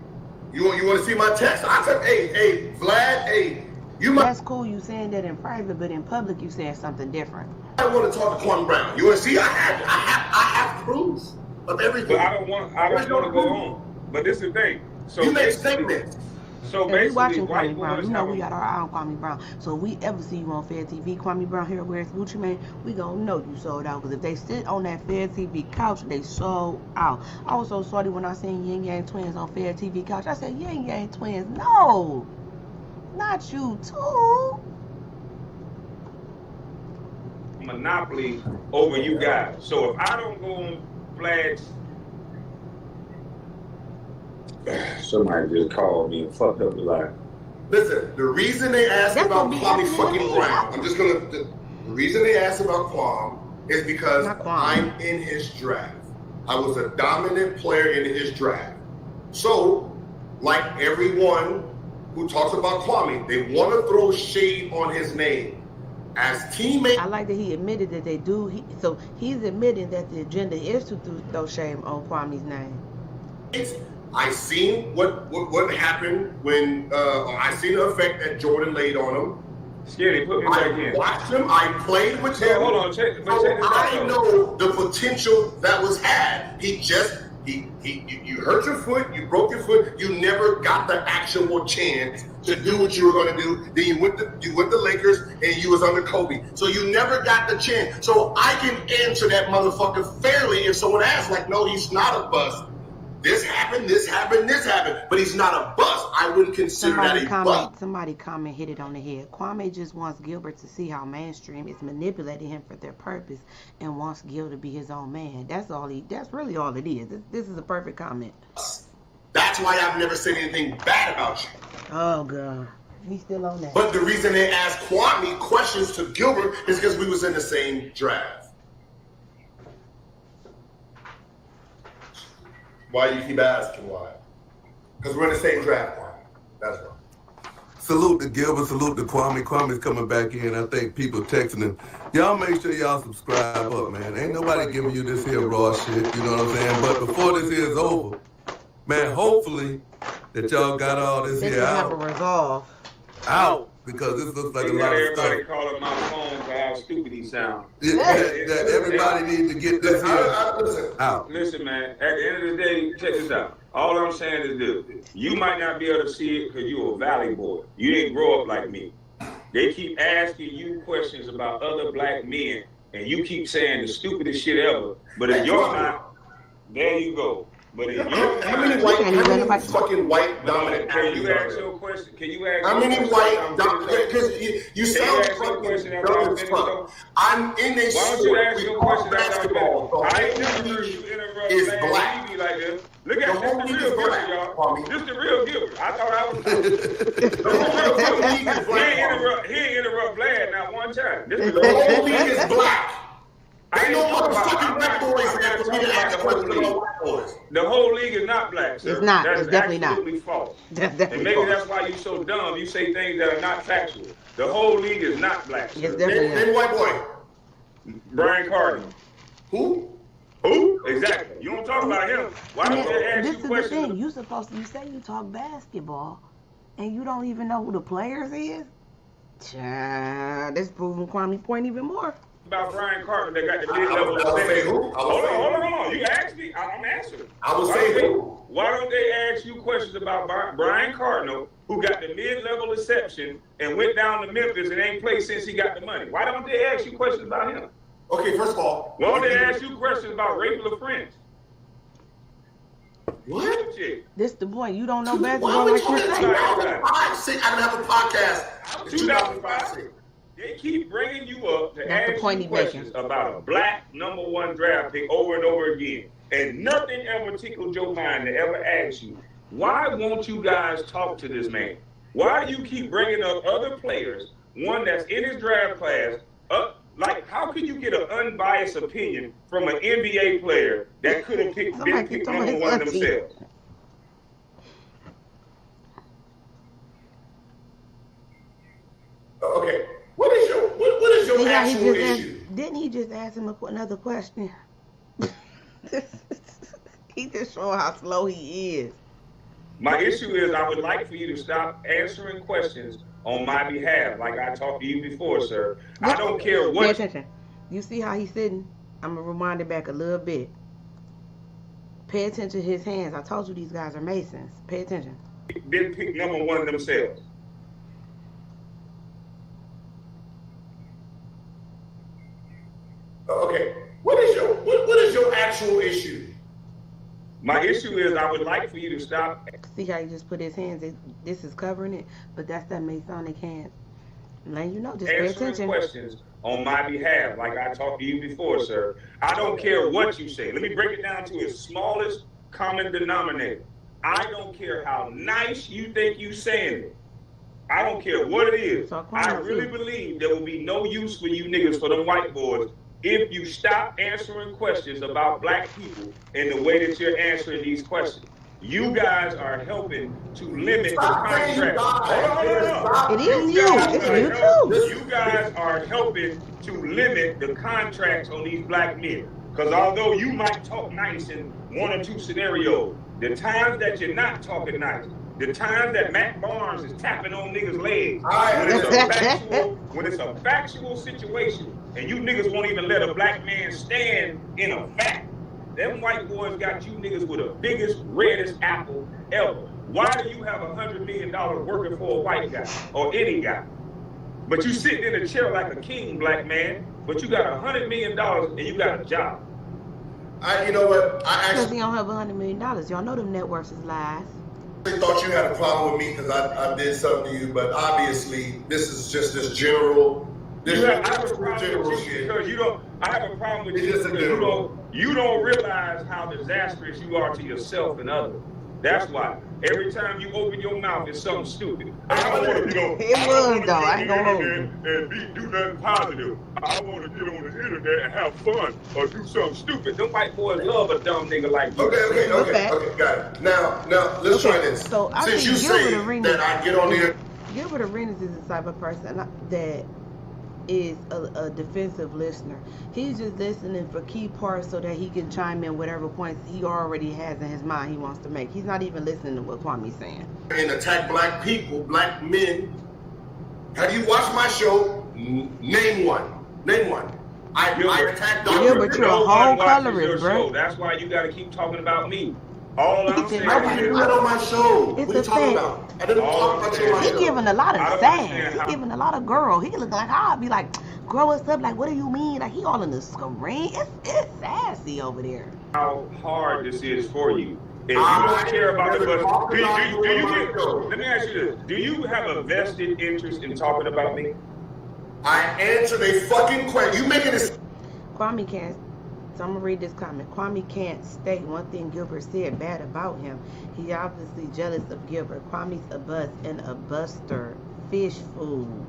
You want to see my text? I said, hey, Vlad, hey, you might. That's cool. You saying that in private, but in public, you saying something different. I want to talk to Kwame Brown. You want to see? I have proof of everything. But I don't want to go on. But this is the thing. So you make statements. So if we watching Kwame Brown, you know we got our eye on Kwame Brown. So if we ever see you on Fair TV, Kwame Brown here wearing Gucci Mane, we gonna know you sold out. Because if they sit on that Fair TV couch, they sold out. I was so sorry when I seen Yin Yang Twins on Fair TV couch. I said, Yin Yang Twins, no, not you too. Monopoly over you guys. So if I don't go on Vlad's. Somebody just called me and fucked up the line. Listen, the reason they asked about Kwame fucking Brown, I'm just gonna. The reason they asked about Kwame is because I'm in his draft. I was a dominant player in his draft. So, like everyone who talks about Kwame, they want to throw shade on his name. As teammates, I like that he admitted that they do. So he's admitting that the agenda is to throw shame on Kwame's name. I seen what happened when I seen the effect that Jordan laid on him. Skinny, put me back in. I watched him. I played with him. Hold on, check this I know the potential that was had. You hurt your foot. You broke your foot. You never got the actual chance to do what you were going to do. Then you went to Lakers and you was under Kobe. So you never got the chance. So I can answer that motherfucker fairly if someone asks, like, no, he's not a bust. This happened, but he's not a bust. I wouldn't consider that a bust. Somebody comment hit it on the head. Kwame just wants Gilbert to see how mainstream is manipulating him for their purpose and wants Gil to be his own man. That's really all it is. This is a perfect comment. That's why I've never said anything bad about you. Oh, God. He's still on that. But the reason they asked Kwame questions to Gilbert is because we was in the same draft. Why you keep asking why? Because we're in the same draft, Kwame. That's why. Salute to Gilbert, salute to Kwame. Kwame's coming back in. I think people texting him. Y'all make sure y'all subscribe up, man. Ain't nobody giving you this here raw shit, you know what I'm saying? But before this here is over, man, hopefully that y'all got all this here out. Because this looks like a lot of stuff. Everybody calling my phone for how stupid he sounds. That everybody needs to get this here out. Listen, man, at the end of the day, check this out. All I'm saying is this. You might not be able to see it because you're a valley boy. You didn't grow up like me. They keep asking you questions about other black men, and you keep saying the stupidest shit ever. But in your mind, there you go. But in your how many fucking white dominant Can you ask your question? Can you ask how many white dominant? Because you sound fucking dumb as fuck. I'm in a sport. Why don't you ask your question basketball? I ain't never heard you interrupt is black. Like this. Look at this, the real Gilbert, y'all. This the real Gilbert. I thought I was. The whole league is black. He ain't interrupt Vlad not one time. The whole league is black. Ain't no motherfucking black boys there for me to ask questions about black boys. The whole league is not black, sir. It's not. That's it's definitely absolutely not. False. That's definitely and maybe false. That's why you're so dumb. You say things that are not factual. The whole league is not black, sir. It's definitely Name white boy. Brian Cardinal. Who? Exactly. You don't talk about him. Why don't they ask this you is questions? the thing. You say you talk basketball, and you don't even know who the players is? That's proving Kwame's point even more. About Brian Cardinal, they got the mid-level. I would say who? Hold on. You asked me. I'm answering. I would say who? Why don't they ask you questions about Brian Cardinal, who got the mid-level exception and went down to Memphis and ain't played since he got the money? Why don't they ask you questions about him? Okay, first of all, why don't they ask you questions about regular friends? What? This the point. You don't know basketball like you're saying. I don't have a podcast. 2005. They keep bringing you up to ask you questions about a black #1 draft pick over and over again. And nothing ever tickled your mind to ever ask you, why won't you guys talk to this man? Why do you keep bringing up other players, one that's in his draft class, like, how could you get an unbiased opinion from an NBA player that could have been picked #1 themselves? Okay, what is your actual issue? Didn't he just ask him another question? He just showing how slow he is. My issue is I would like for you to stop answering questions on my behalf, like I talked to you before, sir. I don't care what. Pay attention. You see how he's sitting? I'm going to rewind it back a little bit. Pay attention to his hands. I told you these guys are Masons. Pay attention. Been picked #1 themselves. Okay, what is your actual issue? My issue is I would like for you to stop. See how he just put his hands? This is covering it, but that's that Masonic hand. Letting you know, just pay attention. Questions on my behalf, like I talked to you before, sir. I don't care what you say. Let me break it down to its smallest common denominator. I don't care how nice you think you saying it. I don't care what it is. I really believe there will be no use for you niggas for them white boys if you stop answering questions about black people in the way that you're answering these questions. You guys are helping to limit the contract. It is you. It's you too. You guys are helping to limit the contracts on these black men. Because although you might talk nice in one or two scenarios, the times that you're not talking nice, the times that Matt Barnes is tapping on niggas' legs, when it's a factual situation, and you niggas won't even let a black man stand in a fact, them white boys got you niggas with the biggest, reddest apple ever. Why do you have $100 million working for a white guy or any guy? But you sitting in a chair like a king, black man, but you got $100 million and you got a job. You know what? Because he don't have $100 million. Y'all know them net worths is lies. I thought you had a problem with me because I did something to you, but obviously this is just this general. I have a problem with you because you don't. I have a problem with you because you don't realize how disastrous you are to yourself and others. That's why every time you open your mouth, it's something stupid. I don't want to, it was though. I ain't gonna hold you. And do nothing positive. I want to get on the internet and have fun or do something stupid. Them white boys love a dumb nigga like you. Okay, got it. Now, let's try this. So I Since you say that I get on there, Gilbert Arenas is the type of person that is a defensive listener. He's just listening for key parts so that he can chime in whatever points he already has in his mind he wants to make. He's not even listening to what Kwame's saying. And attack black people, black men. Have you watched my show? Name one. Name one. I attacked Dr. Gilbert, you're a whole colorist, bro. That's why you got to keep talking about me. All I'm saying I didn't do that on my show. It's what are you talking about? I didn't talk about you on my show. He giving a lot of sass. He giving a lot of girl. He looking like I'll be like, grow us up. Like, what do you mean? Like, he all in the screen. It's sassy over there. How hard this is for you. If you don't care about the let me ask you this. Do you have a vested interest in talking about me? I answered a fucking question. You making this. Kwame can't. So I'm gonna read this comment. Kwame can't state one thing Gilbert said bad about him. He obviously jealous of Gilbert. Kwame's a bust and a buster. Fish food.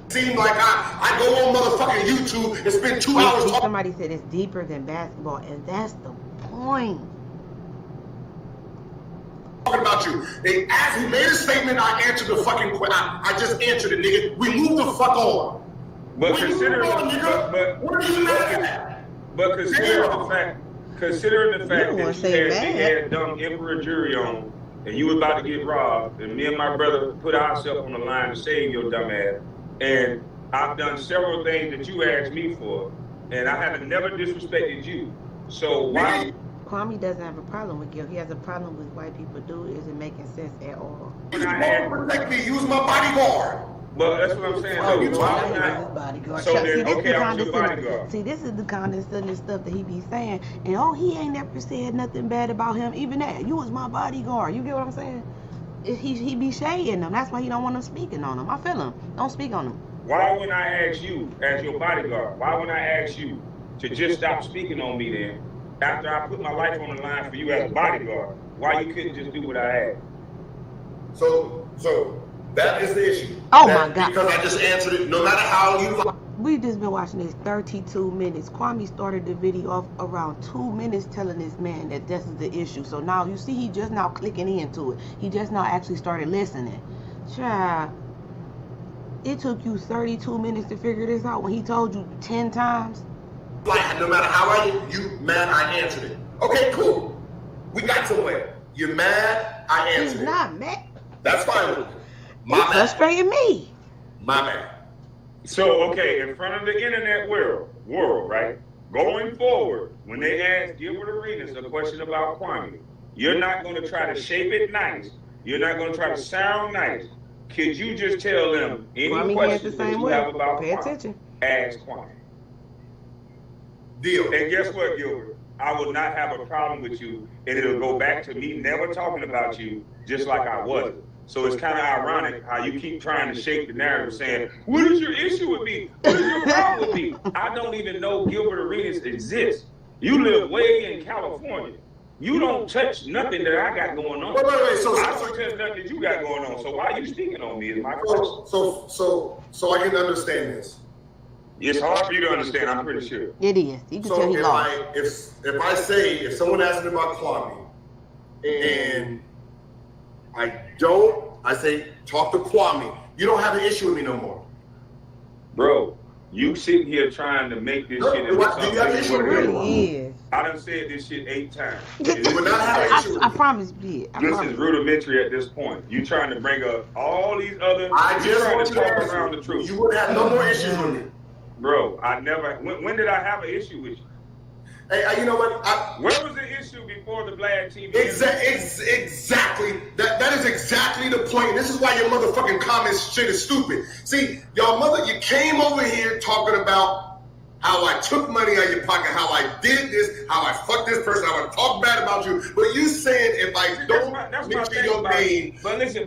Seems like I go on motherfucking YouTube and spend 2 hours talking. Somebody said it's deeper than basketball, and that's the point. Talking about you. They asked, he made a statement, I answered the fucking question. I just answered it, nigga. We moved the fuck on. But considering the fact that you had big ass dumb emperor jury on and you was about to get robbed, and me and my brother put ourselves on the line to save your dumb ass, and I've done several things that you asked me for, and I haven't never disrespected you. So why? Kwame doesn't have a problem with guilt. He has a problem with white people do isn't making sense at all. You protect me, use my bodyguard. But that's what I'm saying. See, this is the condescending stuff that he be saying. And he ain't never said nothing bad about him. Even that, you was my bodyguard. You get what I'm saying? He be shading them. That's why he don't want them speaking on him. I feel him. Don't speak on him. Why wouldn't I ask you as your bodyguard? Why wouldn't I ask you to just stop speaking on me then? After I put my life on the line for you as a bodyguard, why you couldn't just do what I asked? So that is the issue. Oh my God. Because I just answered it, no matter how you... We just been watching this 32 minutes. Kwame started the video off around 2 minutes telling this man that this is the issue. So now, you see, he just now clicking into it. He just now actually started listening. Child, it took you 32 minutes to figure this out when he told you 10 times? Like, no matter how you mad, I answered it. Okay, cool. We got somewhere. You're mad, I answered it. He's not mad. That's fine. It's frustrating me. My man. So, okay, in front of the internet world, right? Going forward, when they ask Gilbert Arenas a question about Kwame, you're not going to try to shape it nice. You're not going to try to sound nice. Could you just tell them any questions that you have about Kwame? Ask Kwame. Deal. And guess what, Gilbert? I will not have a problem with you, and it'll go back to me never talking about you, just like I wasn't. So it's kind of ironic how you keep trying to shape the narrative saying, what is your issue with me? What is your problem with me? I don't even know Gilbert Arenas exists. You live way in California. You don't touch nothing that I got going on. Wait. So I don't touch nothing that you got going on. So why are you speaking on me? Is my question. So I can understand this. It's hard for you to understand. I'm pretty sure. It is. You can So tell he lost. if someone asks me about Kwame, and I say talk to Kwame, you don't have an issue with me no more. Bro, you sitting here trying to make this shit into something. Do you have an issue with me? It really is. I done said this shit 8 times. You would not have an issue with me. I promise you. This is rudimentary at this point. You trying to bring up all these other. I just want to you to talk answer. around the truth. You would have no more issues with me. Bro, I never. When did I have an issue with you? Hey, you know what? Where was the issue before the Black TV? Exactly. That is exactly the point. This is why your motherfucking comments shit is stupid. See, you came over here talking about how I took money out of your pocket, how I did this, how I fucked this person, how I talkk bad about you. But you saying if I don't mention your name, but listen,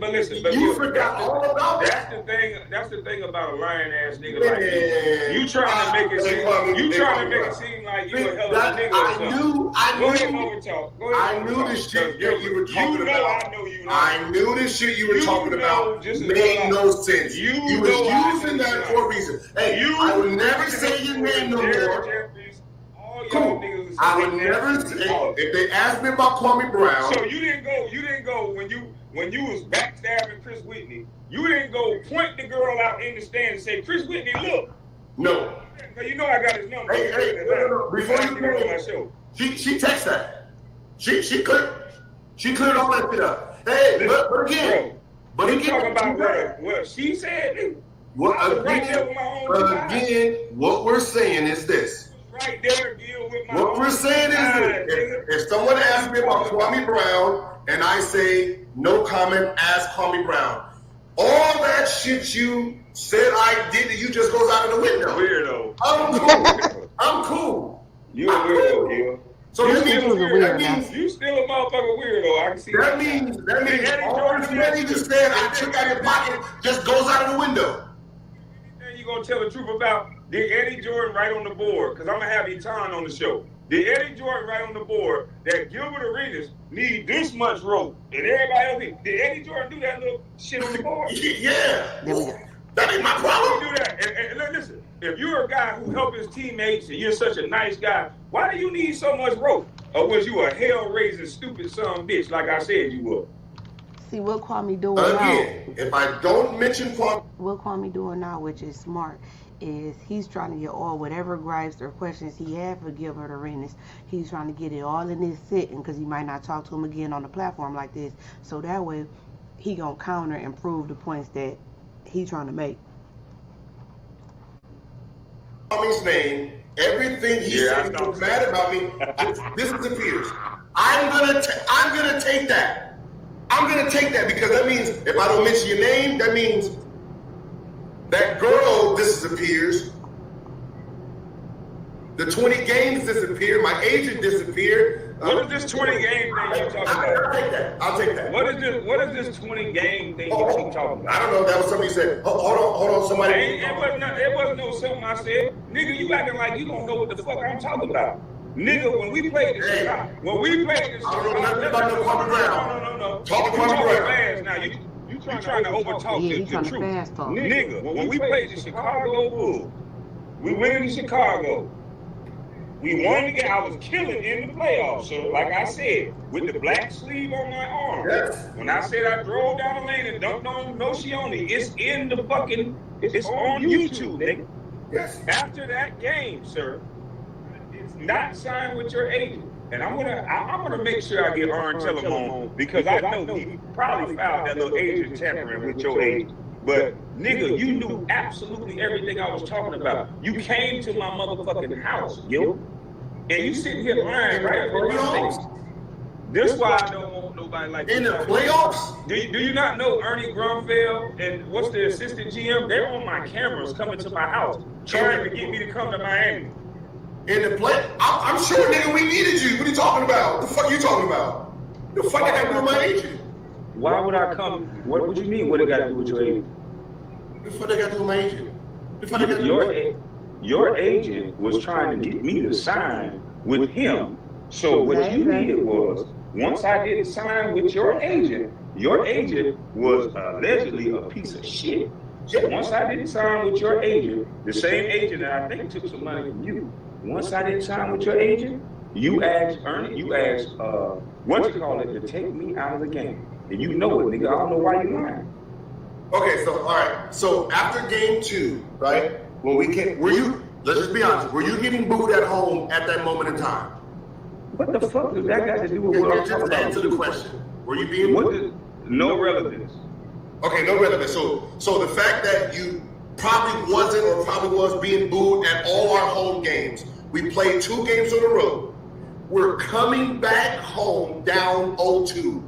you forgot all about that. That's the thing about a lying ass nigga like you. You trying to make it seem like you a hell of a nigga. I knew the shit that you were talking about. I knew the shit you were talking about made no sense. You was using that for a reason. Hey, I would never say your name no more. Cool. I would never say if they asked me about Kwame Brown. So you didn't go when you was backstabbing Chris Whitney. You didn't go point the girl out in the stand and say, Chris Whitney, look. No. You know I got his number. No. Before you go on my show. She texted that. She cleared all that shit up. Hey, but again. But again, talk about what she said. Again, what we're saying is this. Right there, deal with my what we're saying is this. If someone asks me about Kwame Brown and I say no comment, ask Kwame Brown. All that shit you said I did, you just goes out of the window. Weirdo. I'm cool. You a weirdo, Gil. So that means you still a motherfucking weirdo. I can see that. Means all this money you said I took out of your pocket just goes out of the window. You gonna tell the truth about did Eddie Jordan write on the board? Because I'm gonna have Eton on the show. Did Eddie Jordan write on the board that Gilbert Arenas need this much rope and everybody else? Did Eddie Jordan do that little shit on the board? Yeah. That ain't my problem. Do that. And listen, if you're a guy who helps his teammates and you're such a nice guy, why do you need so much rope? Or was you a hell-raising stupid son of a bitch like I said you were? See what Kwame doing again, now. If I don't mention Kwame, what Kwame doing now, which is smart, is he's trying to get all whatever gripes or questions he had for Gilbert Arenas. He's trying to get it all in this sitting because he might not talk to him again on a platform like this. So that way, he gonna counter and prove the points that he's trying to make. Kwame's name, everything he said was mad about me. This disappears. I'm gonna take that. I'm gonna take that because that means if I don't mention your name, that means that girl disappears. The 20 games disappear. My agent disappeared. What is this 20 game thing you talking about? I'll take that. What is this 20 game thing you keep talking about? I don't know. That was something you said. Hold on. Somebody. It wasn't no something I said. Nigga, you acting like you don't know what the fuck I'm talking about. Nigga, when we played this shit out, I don't know nothing about no Kwame Brown. No. Talk to Kwame Brown. Now you trying to overtalk the truth. Nigga, when we played the Chicago Bulls, we went into Chicago. We won the game. I was killing in the playoffs. So, like I said, with the black sleeve on my arm. Yes. When I said I drove down the lane and dunked on Nochioni, it's in the fucking, it's on YouTube, nigga. Yes. After that game, sir, it's not signed with your agent. And I'm gonna make sure I get Aaron Tellum on because I know he probably filed that little agent tampering with your agent. But nigga, you knew absolutely everything I was talking about. You came to my motherfucking house, yo, and you sitting here lying right in my face. This why I don't want nobody like in the playoffs. Do you not know Ernie Grunfeld and what's the assistant GM? They're on my cameras coming to my house trying to get me to come to Miami. In the play, I'm sure, nigga, we needed you. What are you talking about? What the fuck are you talking about? The fuck I got to do with my agent? Why would I come? What would you mean? What it got to do with your agent? The fuck I got to do with my agent? The fuck I got to do with your agent was trying to get me to sign with him So what you did was, once I didn't sign with your agent was allegedly a piece of shit. So once I didn't sign with your agent, the same agent that I think took some money from you, once I didn't sign with your agent, you asked what you call it, to take me out of the game. And you know it, nigga. I don't know why you lying. Okay, so all right. So after game 2, right? When let's just be honest, were you getting booed at home at that moment in time? What the fuck does that got to do with what I'm talking about? Answer the question. Were you being booed? No relevance. Okay, no relevance. So the fact that you probably wasn't or probably was being booed at all our home games. We played 2 games on the road. We're coming back home down 0-2.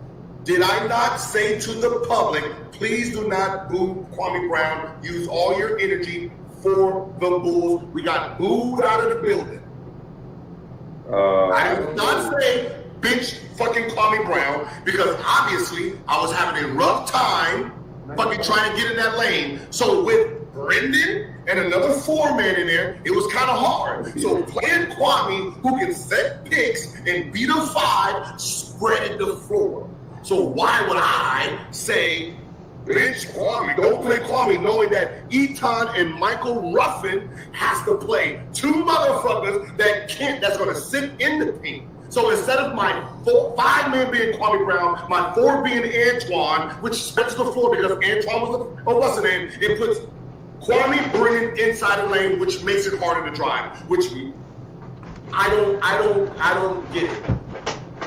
Did I not say to the public, please do not boo Kwame Brown. Use all your energy for the Bulls. We got booed out of the building. I did not say bitch fucking Kwame Brown because obviously I was having a rough time fucking trying to get in that lane. So with Brendan and another 4-man in there, it was kind of hard. So playing Kwame, who can set picks and beat a 5, spreaded the floor. So why would I say, bench Kwame, don't play Kwame, knowing that Eton and Michael Ruffin has to play 2 motherfuckers that's going to sit in the paint. So instead of my 5-man being Kwame Brown, my 4 being Antoine, which spreads the floor because Antoine was what's the name? It puts Kwame Brennan inside the lane, which makes it harder to drive. Which I don't get it.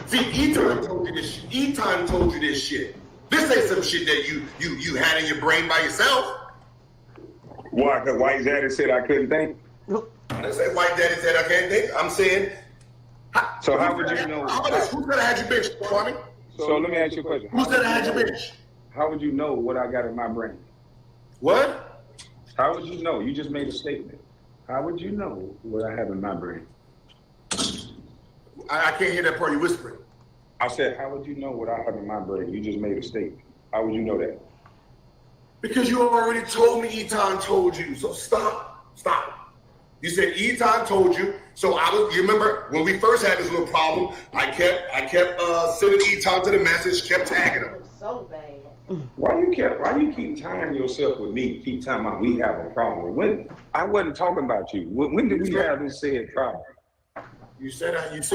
See, Eton told you this shit. Eton told you this shit. This ain't some shit that you had in your brain by yourself. Why? Because White Daddy said I couldn't think. I didn't say White Daddy said I can't think. I'm saying. So how would you know? How about this? Who said I had you bench, Kwame? So let me ask you a question. Who said I had you bench? How would you know what I got in my brain? What? How would you know? You just made a statement. How would you know what I have in my brain? I can't hear that part you whispering. I said, how would you know what I have in my brain? You just made a statement. How would you know that? Because you already told me Eton told you. So stop. You said Eton told you. So you remember when we first had this little problem, I kept sending Eton to the message, kept tagging him. So bad. Why you keep tying yourself with me? Keep talking about we have a problem. When I wasn't talking about you. When did we have this said problem? You said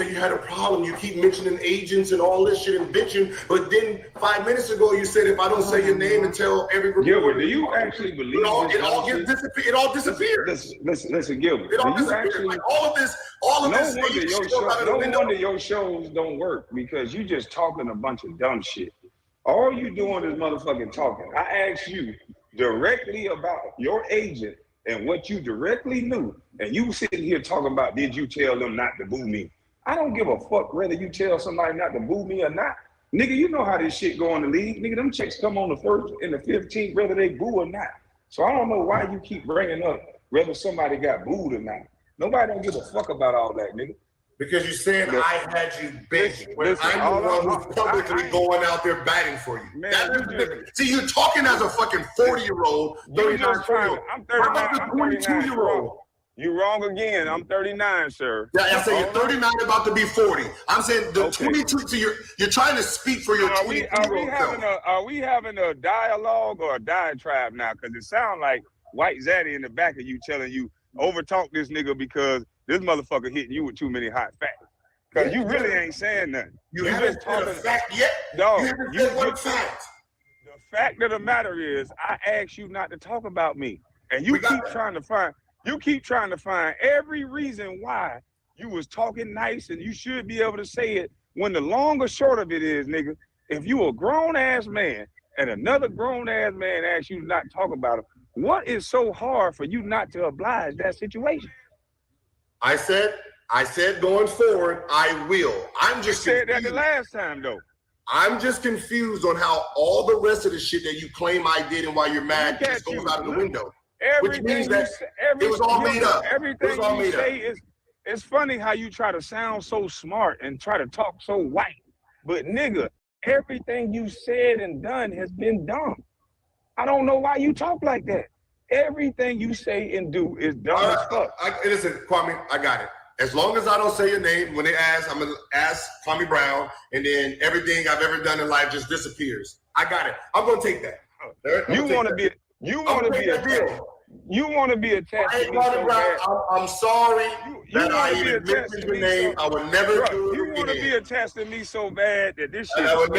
you had a problem. You keep mentioning agents and all this shit and bitching, but then 5 minutes ago you said if I don't say your name and tell every Gilbert, do you actually believe it all disappeared? Listen, Gilbert. It all disappeared. Like all of this. No wonder your shows don't work because you just talking a bunch of dumb shit. All you doing is motherfucking talking. I asked you directly about your agent and what you directly knew, and you sitting here talking about, did you tell them not to boo me? I don't give a fuck whether you tell somebody not to boo me or not. Nigga, you know how this shit go in the league. Nigga, them chicks come on the 1st and the 15th, whether they boo or not. So I don't know why you keep bringing up whether somebody got booed or not. Nobody don't give a fuck about all that, nigga. Because you said I had you benched when I'm the one who's publicly going out there batting for you. Man, see, you're talking as a fucking 40-year-old, 39-year-old. I'm 39. I'm 22-year-old. You're wrong again. I'm 39, sir. Yeah, I say you're 39, about to be 40. I'm saying the 22. So you're trying to speak for your 22-year-old self. Are we having a dialogue or a diatribe now? Because it sounds like White Zaddy in the back of you telling you overtalk this nigga because this motherfucker hitting you with too many hot facts. Because you really ain't saying nothing. You haven't said a fact yet? No. You haven't said one fact. The fact of the matter is, I asked you not to talk about me. And you keep trying to find every reason why you was talking nice and you should be able to say it, when the long or short of it is, nigga, if you a grown-ass man and another grown-ass man asks you not to talk about him, what is so hard for you not to oblige that situation? I said going forward, I will. I'm just you said that the last time though. I'm just confused on how all the rest of the shit that you claim I did and why you're mad just goes out of the window. Which means that it was all made up. Everything you say it's funny how you try to sound so smart and try to talk so white. But nigga, everything you said and done has been dumb. I don't know why you talk like that. Everything you say and do is dumb as fuck. Listen, Kwame, I got it. as long as I don't say your name, when they ask, I'm gonna ask Kwame Brown, and then everything I've ever done in life just disappears. I got it. I'm gonna take that. You want to be attached to me so bad. I'm sorry that I even mentioned your name. I would never do it again. You want to be attached to me so bad that this shit. I would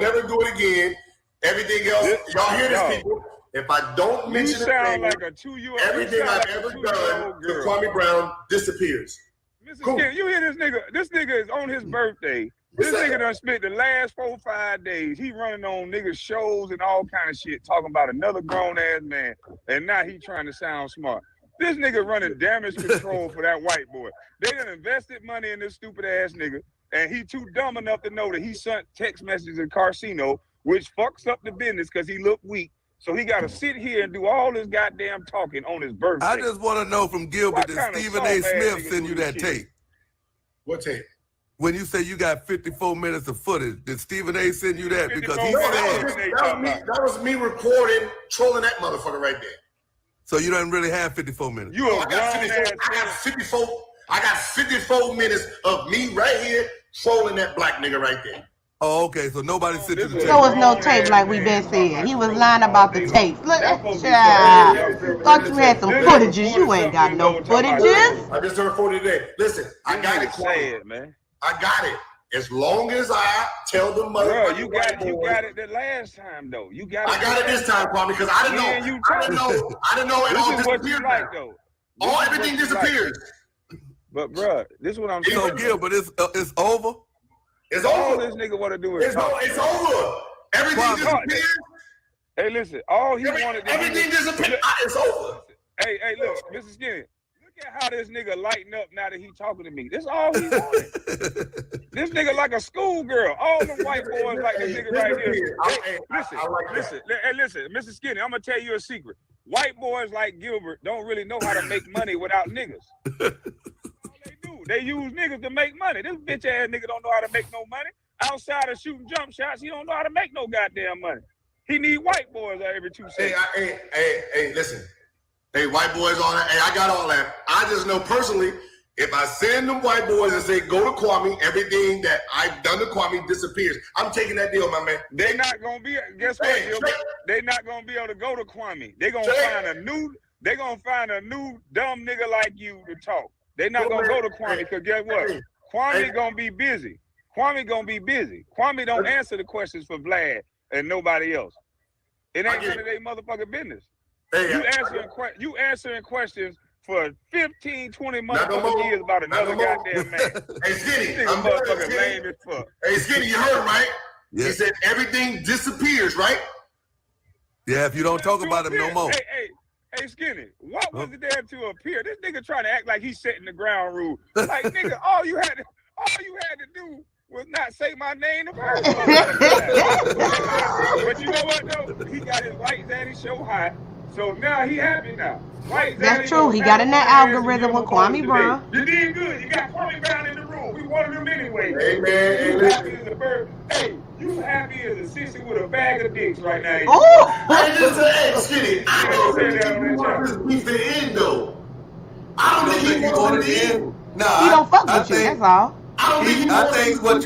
never do it again. Everything else, y'all hear this, people? If I don't mention the name, like a 2-year-old. Everything I've ever done to Kwame Brown disappears. Mr. Skinner, you hear this nigga? This nigga is on his birthday. This nigga done spent the last 4 or 5 days. He running on niggas shows and all kind of shit, talking about another grown ass man, and now he trying to sound smart. This nigga running damage control for that white boy. They done invested money in this stupid ass nigga, and he too dumb enough to know that he sent text messages in Carcino, which fucks up the business because he look weak. So he got to sit here and do all this goddamn talking on his birthday. I just want to know from Gilbert, did Stephen A. Smith send you that tape? What tape? When you say you got 54 minutes of footage, did Stephen A. send you that? Because he that was me recording, trolling that motherfucker right there. So you don't really have 54 minutes. I got 54 minutes of me right here trolling that black nigga right there. Oh, okay. So nobody sent you the tape. There was no tape like we been saying. He was lying about the tapes. Look, child. Thought you had some footages. You ain't got no footages. I just turned 40 today. Listen, I got it, man. I got it. As long as I tell the mother. Bro, you got it the last time though. I got it this time, Kwame, because I didn't know. I didn't know it all disappeared. All everything disappears. But bro, this is what I'm saying. So Gilbert, it's over. It's over. All this nigga want to do is talk. It's over. Everything disappears. Hey, listen. All he wanted to everything disappears. It's over. Hey, look, Mr. Skinny. Look at how this nigga lighten up now that he talking to me. This all he wanted. This nigga like a schoolgirl. All the white boys like this nigga right here. Listen, Mr. Skinny, I'm gonna tell you a secret. White boys like Gilbert don't really know how to make money without niggas. They use niggas to make money. This bitch ass nigga don't know how to make no money. Outside of shooting jump shots, he don't know how to make no goddamn money. He need white boys every 2 seconds. Hey, listen. Hey, white boys, all that. Hey, I got all that. I just know personally, if I send them white boys and say, go to Kwame, everything that I've done to Kwame disappears. I'm taking that deal, my man. They not gonna be, guess what, Gilbert? They not gonna be able to go to Kwame. They gonna find a new dumb nigga like you to talk. They not gonna go to Kwame because guess what? Kwame gonna be busy. Kwame don't answer the questions for Vlad and nobody else. It ain't none of their motherfucking business. You answering questions for 15, 20 motherfucking years about another goddamn man. Hey, Skinny, I'm motherfucking lame as fuck. Hey, Skinny, you heard him, right? Yeah. He said everything disappears, right? Yeah, if you don't talk about him no more. Hey, Skinny, what was it there to appear? This nigga trying to act like he's setting the ground rule. Like, nigga, all you had to do was not say my name the first time. But you know what, though? He got his White Zanny show high, so now he happy now. That's true. He got in that algorithm with Kwame Brown. You did good. You got Kwame Brown in the room. We wanted him anyway. Hey, man. You happy as a bird. Hey, you happy as a sissy with a bag of dicks right now. Oh! I just said, Skinny, I don't think he wants this beef to end, though. I don't think he wants it to end. No, he don't fuck with you, that's all. I think what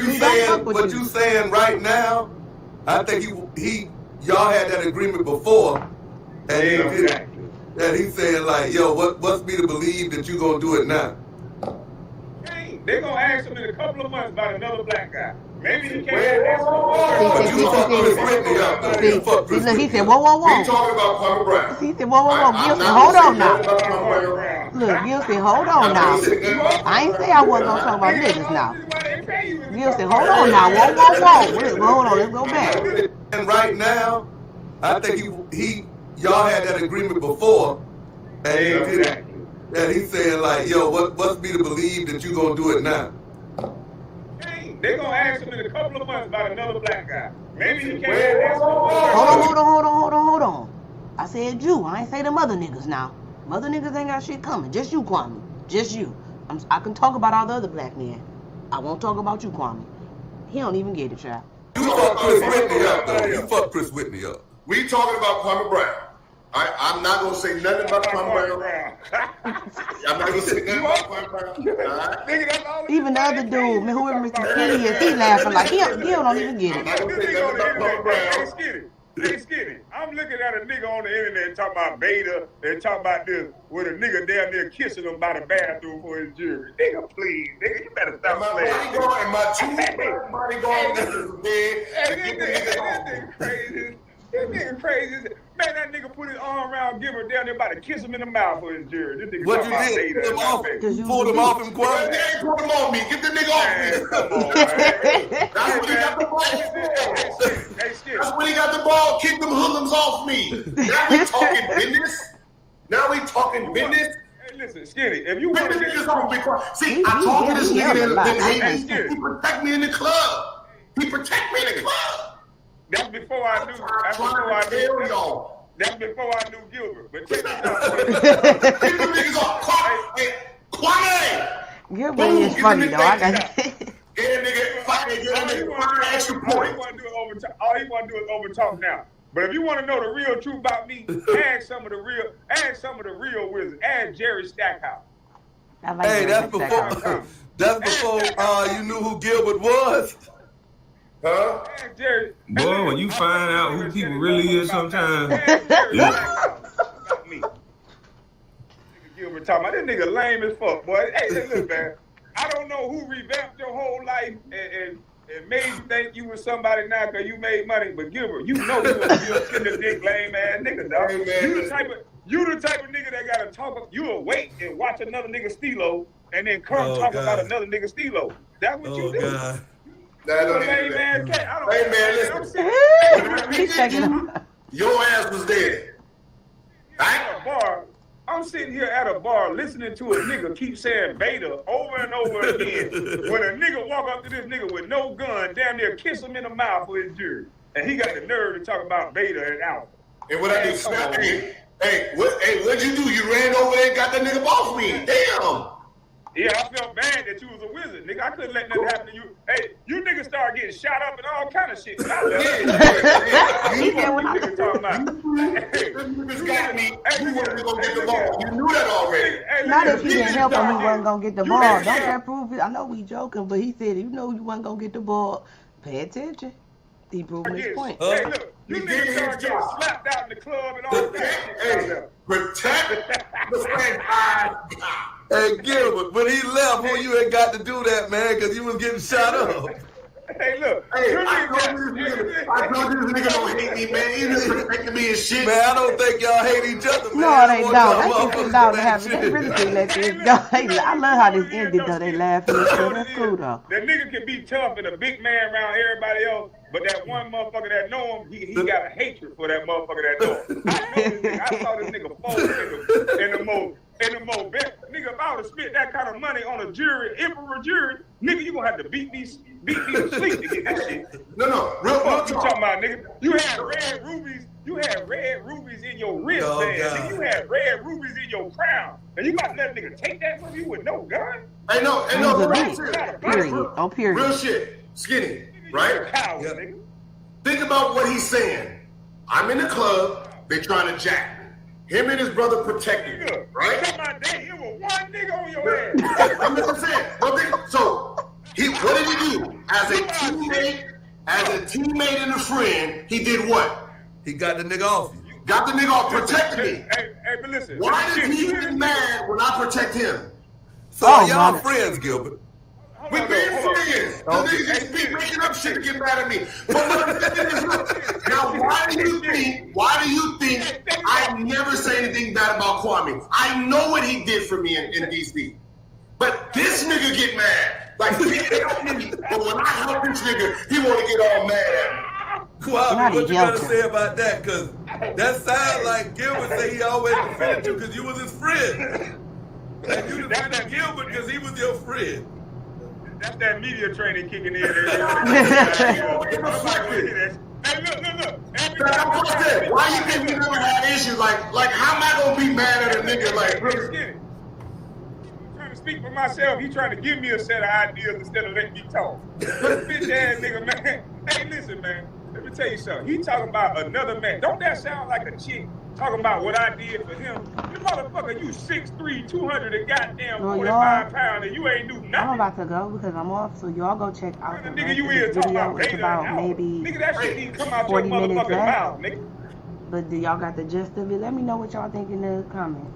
you saying right now, I think y'all had that agreement before, and he's saying like, yo, what's me to believe that you gonna do it now? They're gonna ask him in a couple of months about another black guy. Maybe he can't ask him. But you fucked Chris Whitney up, though. You fucked Chris Whitney. He said, whoa. We talking about Kwame Brown. He said, whoa. Gil said, hold on now. Look, Gil said, hold on now. I ain't say I wasn't gonna talk about niggas now. Gil said, hold on now. Whoa. Hold on, let's go back. And right now, I think y'all had that agreement before, and he's saying like, yo, what's me to believe that you gonna do it now? They're gonna ask him in a couple of months about another black guy. Maybe he can't ask him. Hold on. I said you. I ain't say them other niggas now. Mother niggas ain't got shit coming. Just you, Kwame. Just you. I can talk about all the other black men. I won't talk about you, Kwame. He don't even get it, child. You fucked Chris Whitney up, though. You fucked Chris Whitney up. We talking about Kwame Brown. I'm not gonna say nothing about Kwame Brown. I'm not gonna say nothing about Kwame Brown. Even the other dude, man, whoever Mr. Kitty is, he laughing like Gil don't even get I'm it. not gonna say nothing about Kwame Brown. Hey, Skinny, I'm looking at a nigga on the internet talking about beta and talking about this with a nigga down there kissing him by the bathroom for his jury. Nigga, please, nigga, you better stop playing. And my two bodyguard niggas dead. This nigga crazy. Man, that nigga put his arm around Gilbert down there about to kiss him in the mouth for his jury. This nigga What you talking did? about beta. Pulled him off him, Well, Kwame. they ain't put him on me. Get the nigga off me. Come on, man. That's when he got the ball. Hey, Skinny. That's when he got the ball. Kick them hoodlums off me. Now we talking business. Hey, listen, Skinny, if you Man, want to the get niggas don't be quiet. See, I talk to this nigga that hates me. He protect me in the club. He protect me in the club. that's before I knew. That's before I knew Gilbert. But check this out. Get them niggas off. Kwame. Gilbert is funny though. I got Get a nigga, fucking get a nigga 5 extra All he points. want to do is overtalk now. But if you want to know the real truth about me, ask some of the real wizards. Ask Jerry Stackhouse. I like Hey, that. that's before you knew who Gilbert was. Huh? Ask Jerry. Boy, when you find out who people really is sometimes. Ask Jerry Yeah. Stackhouse about me. Nigga Gilbert talking about this nigga lame as fuck, boy. Hey, look, man. I don't know who revamped your whole life and made you think you was somebody now because you made money, but Gilbert, you know you a tender dick lame ass nigga, dog. Hey, man. You the type of nigga that gotta talk. You wait and watch another nigga steelo, and then come talk God. about another nigga steelo. That's what you do. God. Nah, You a don't lame do ass that. cat. I don't. Hey, man, I'm listen. sitting He's taking him. Your ass was dead. at a bar. I'm sitting here at a bar listening to a nigga keep saying beta over and over again. When a nigga walk up to this nigga with no gun, damn near kiss him in the mouth for his jury. And he got the nerve to talk about beta and alpha. And what I do, what'd you do? You ran over there and got that nigga off me. Damn. Yeah, I felt bad that you was a wizard, nigga. I couldn't let nothing happen to you. Hey, you niggas started getting shot up and all kind of shit. I left. He said when I Niggas talking about. Niggas got me. You wasn't gonna get the ball. You knew that already. Not if he didn't help him, he wasn't gonna get the ball. Don't that prove it? I know we joking, but he said, you know, you wasn't gonna get the ball. Pay attention. He proved his point. Hey, look, you niggas started getting slapped out in the club and all that shit. Protect the franchise. Hey, Gilbert, when he left, well, you ain't got to do that, man, because you was getting shot up. Hey, look. Hey, I told this nigga don't hate me, man. He just protecting me and shit. Man, I don't think y'all hate each other, man. No, they don't. They want just sit down and have it. They really can let this go. I love how this ended, though. They laughing and shit. That's cool, though. That nigga can be tough and a big man around everybody else, but that one motherfucker that know him, he got a hatred for that motherfucker that know him. I know this nigga. I saw this nigga fold in the most best. Nigga, if I would have spent that kind of money on a jury, emperor jury, nigga, you gonna have to beat me to sleep to get that shit. No. Real What you talk. talking about, nigga? You had red rubies in your wristband. Nigga, you had red rubies in your crown. And you about to let a nigga take that from you with no gun? Hey, no. He's a Real beast. shit. Period. On period. Real shit. Skinny, right? You're a coward, Yeah. nigga. Think about what he's saying. I'm in the club. They trying to jack me. Him and his brother protecting me, Nigga, right? you talking about that? It was one nigga on your ass. I'm just saying. So what did he do? As a teammate and a friend, he did what? He got the nigga off you. Got the nigga off, protected me. Hey, but listen. Why did he get mad when I protect him? So y'all friends, Gilbert. We being friends. The niggas just be making up shit to get mad at me. But what I'm saying is, look, now why do you think I never say anything bad about Kwame? I know what he did for me in DC. But this nigga get mad. Like, he helped me. But when I help this nigga, he want to get all mad at me. Kwame, what you gotta say about that? Because that sounds like Gilbert say he always defended you because you was his friend. And you defended Gilbert because he was your friend. That's that media training kicking in. Hey, look. Why you think we never had issues? Like, how am I gonna be mad at a nigga like really? I'm trying to speak for myself. He trying to give me a set of ideas instead of letting me talk. Bitch ass nigga, man. Hey, listen, man. Let me tell you something. He talking about another man. Don't that sound like a chick talking about what I did for him. You motherfucker, you 6'3", 200 and goddamn Well, 45 pounds, and you ain't do nothing. I'm about to go because I'm off, so y'all go check out the Nigga, rest you of is this talking video. about It's beta about an hour. maybe Nigga, that shit need to come out your 40 minutes motherfucking left. mouth, nigga. But do y'all got the gist of it? Let me know what y'all think in the comments.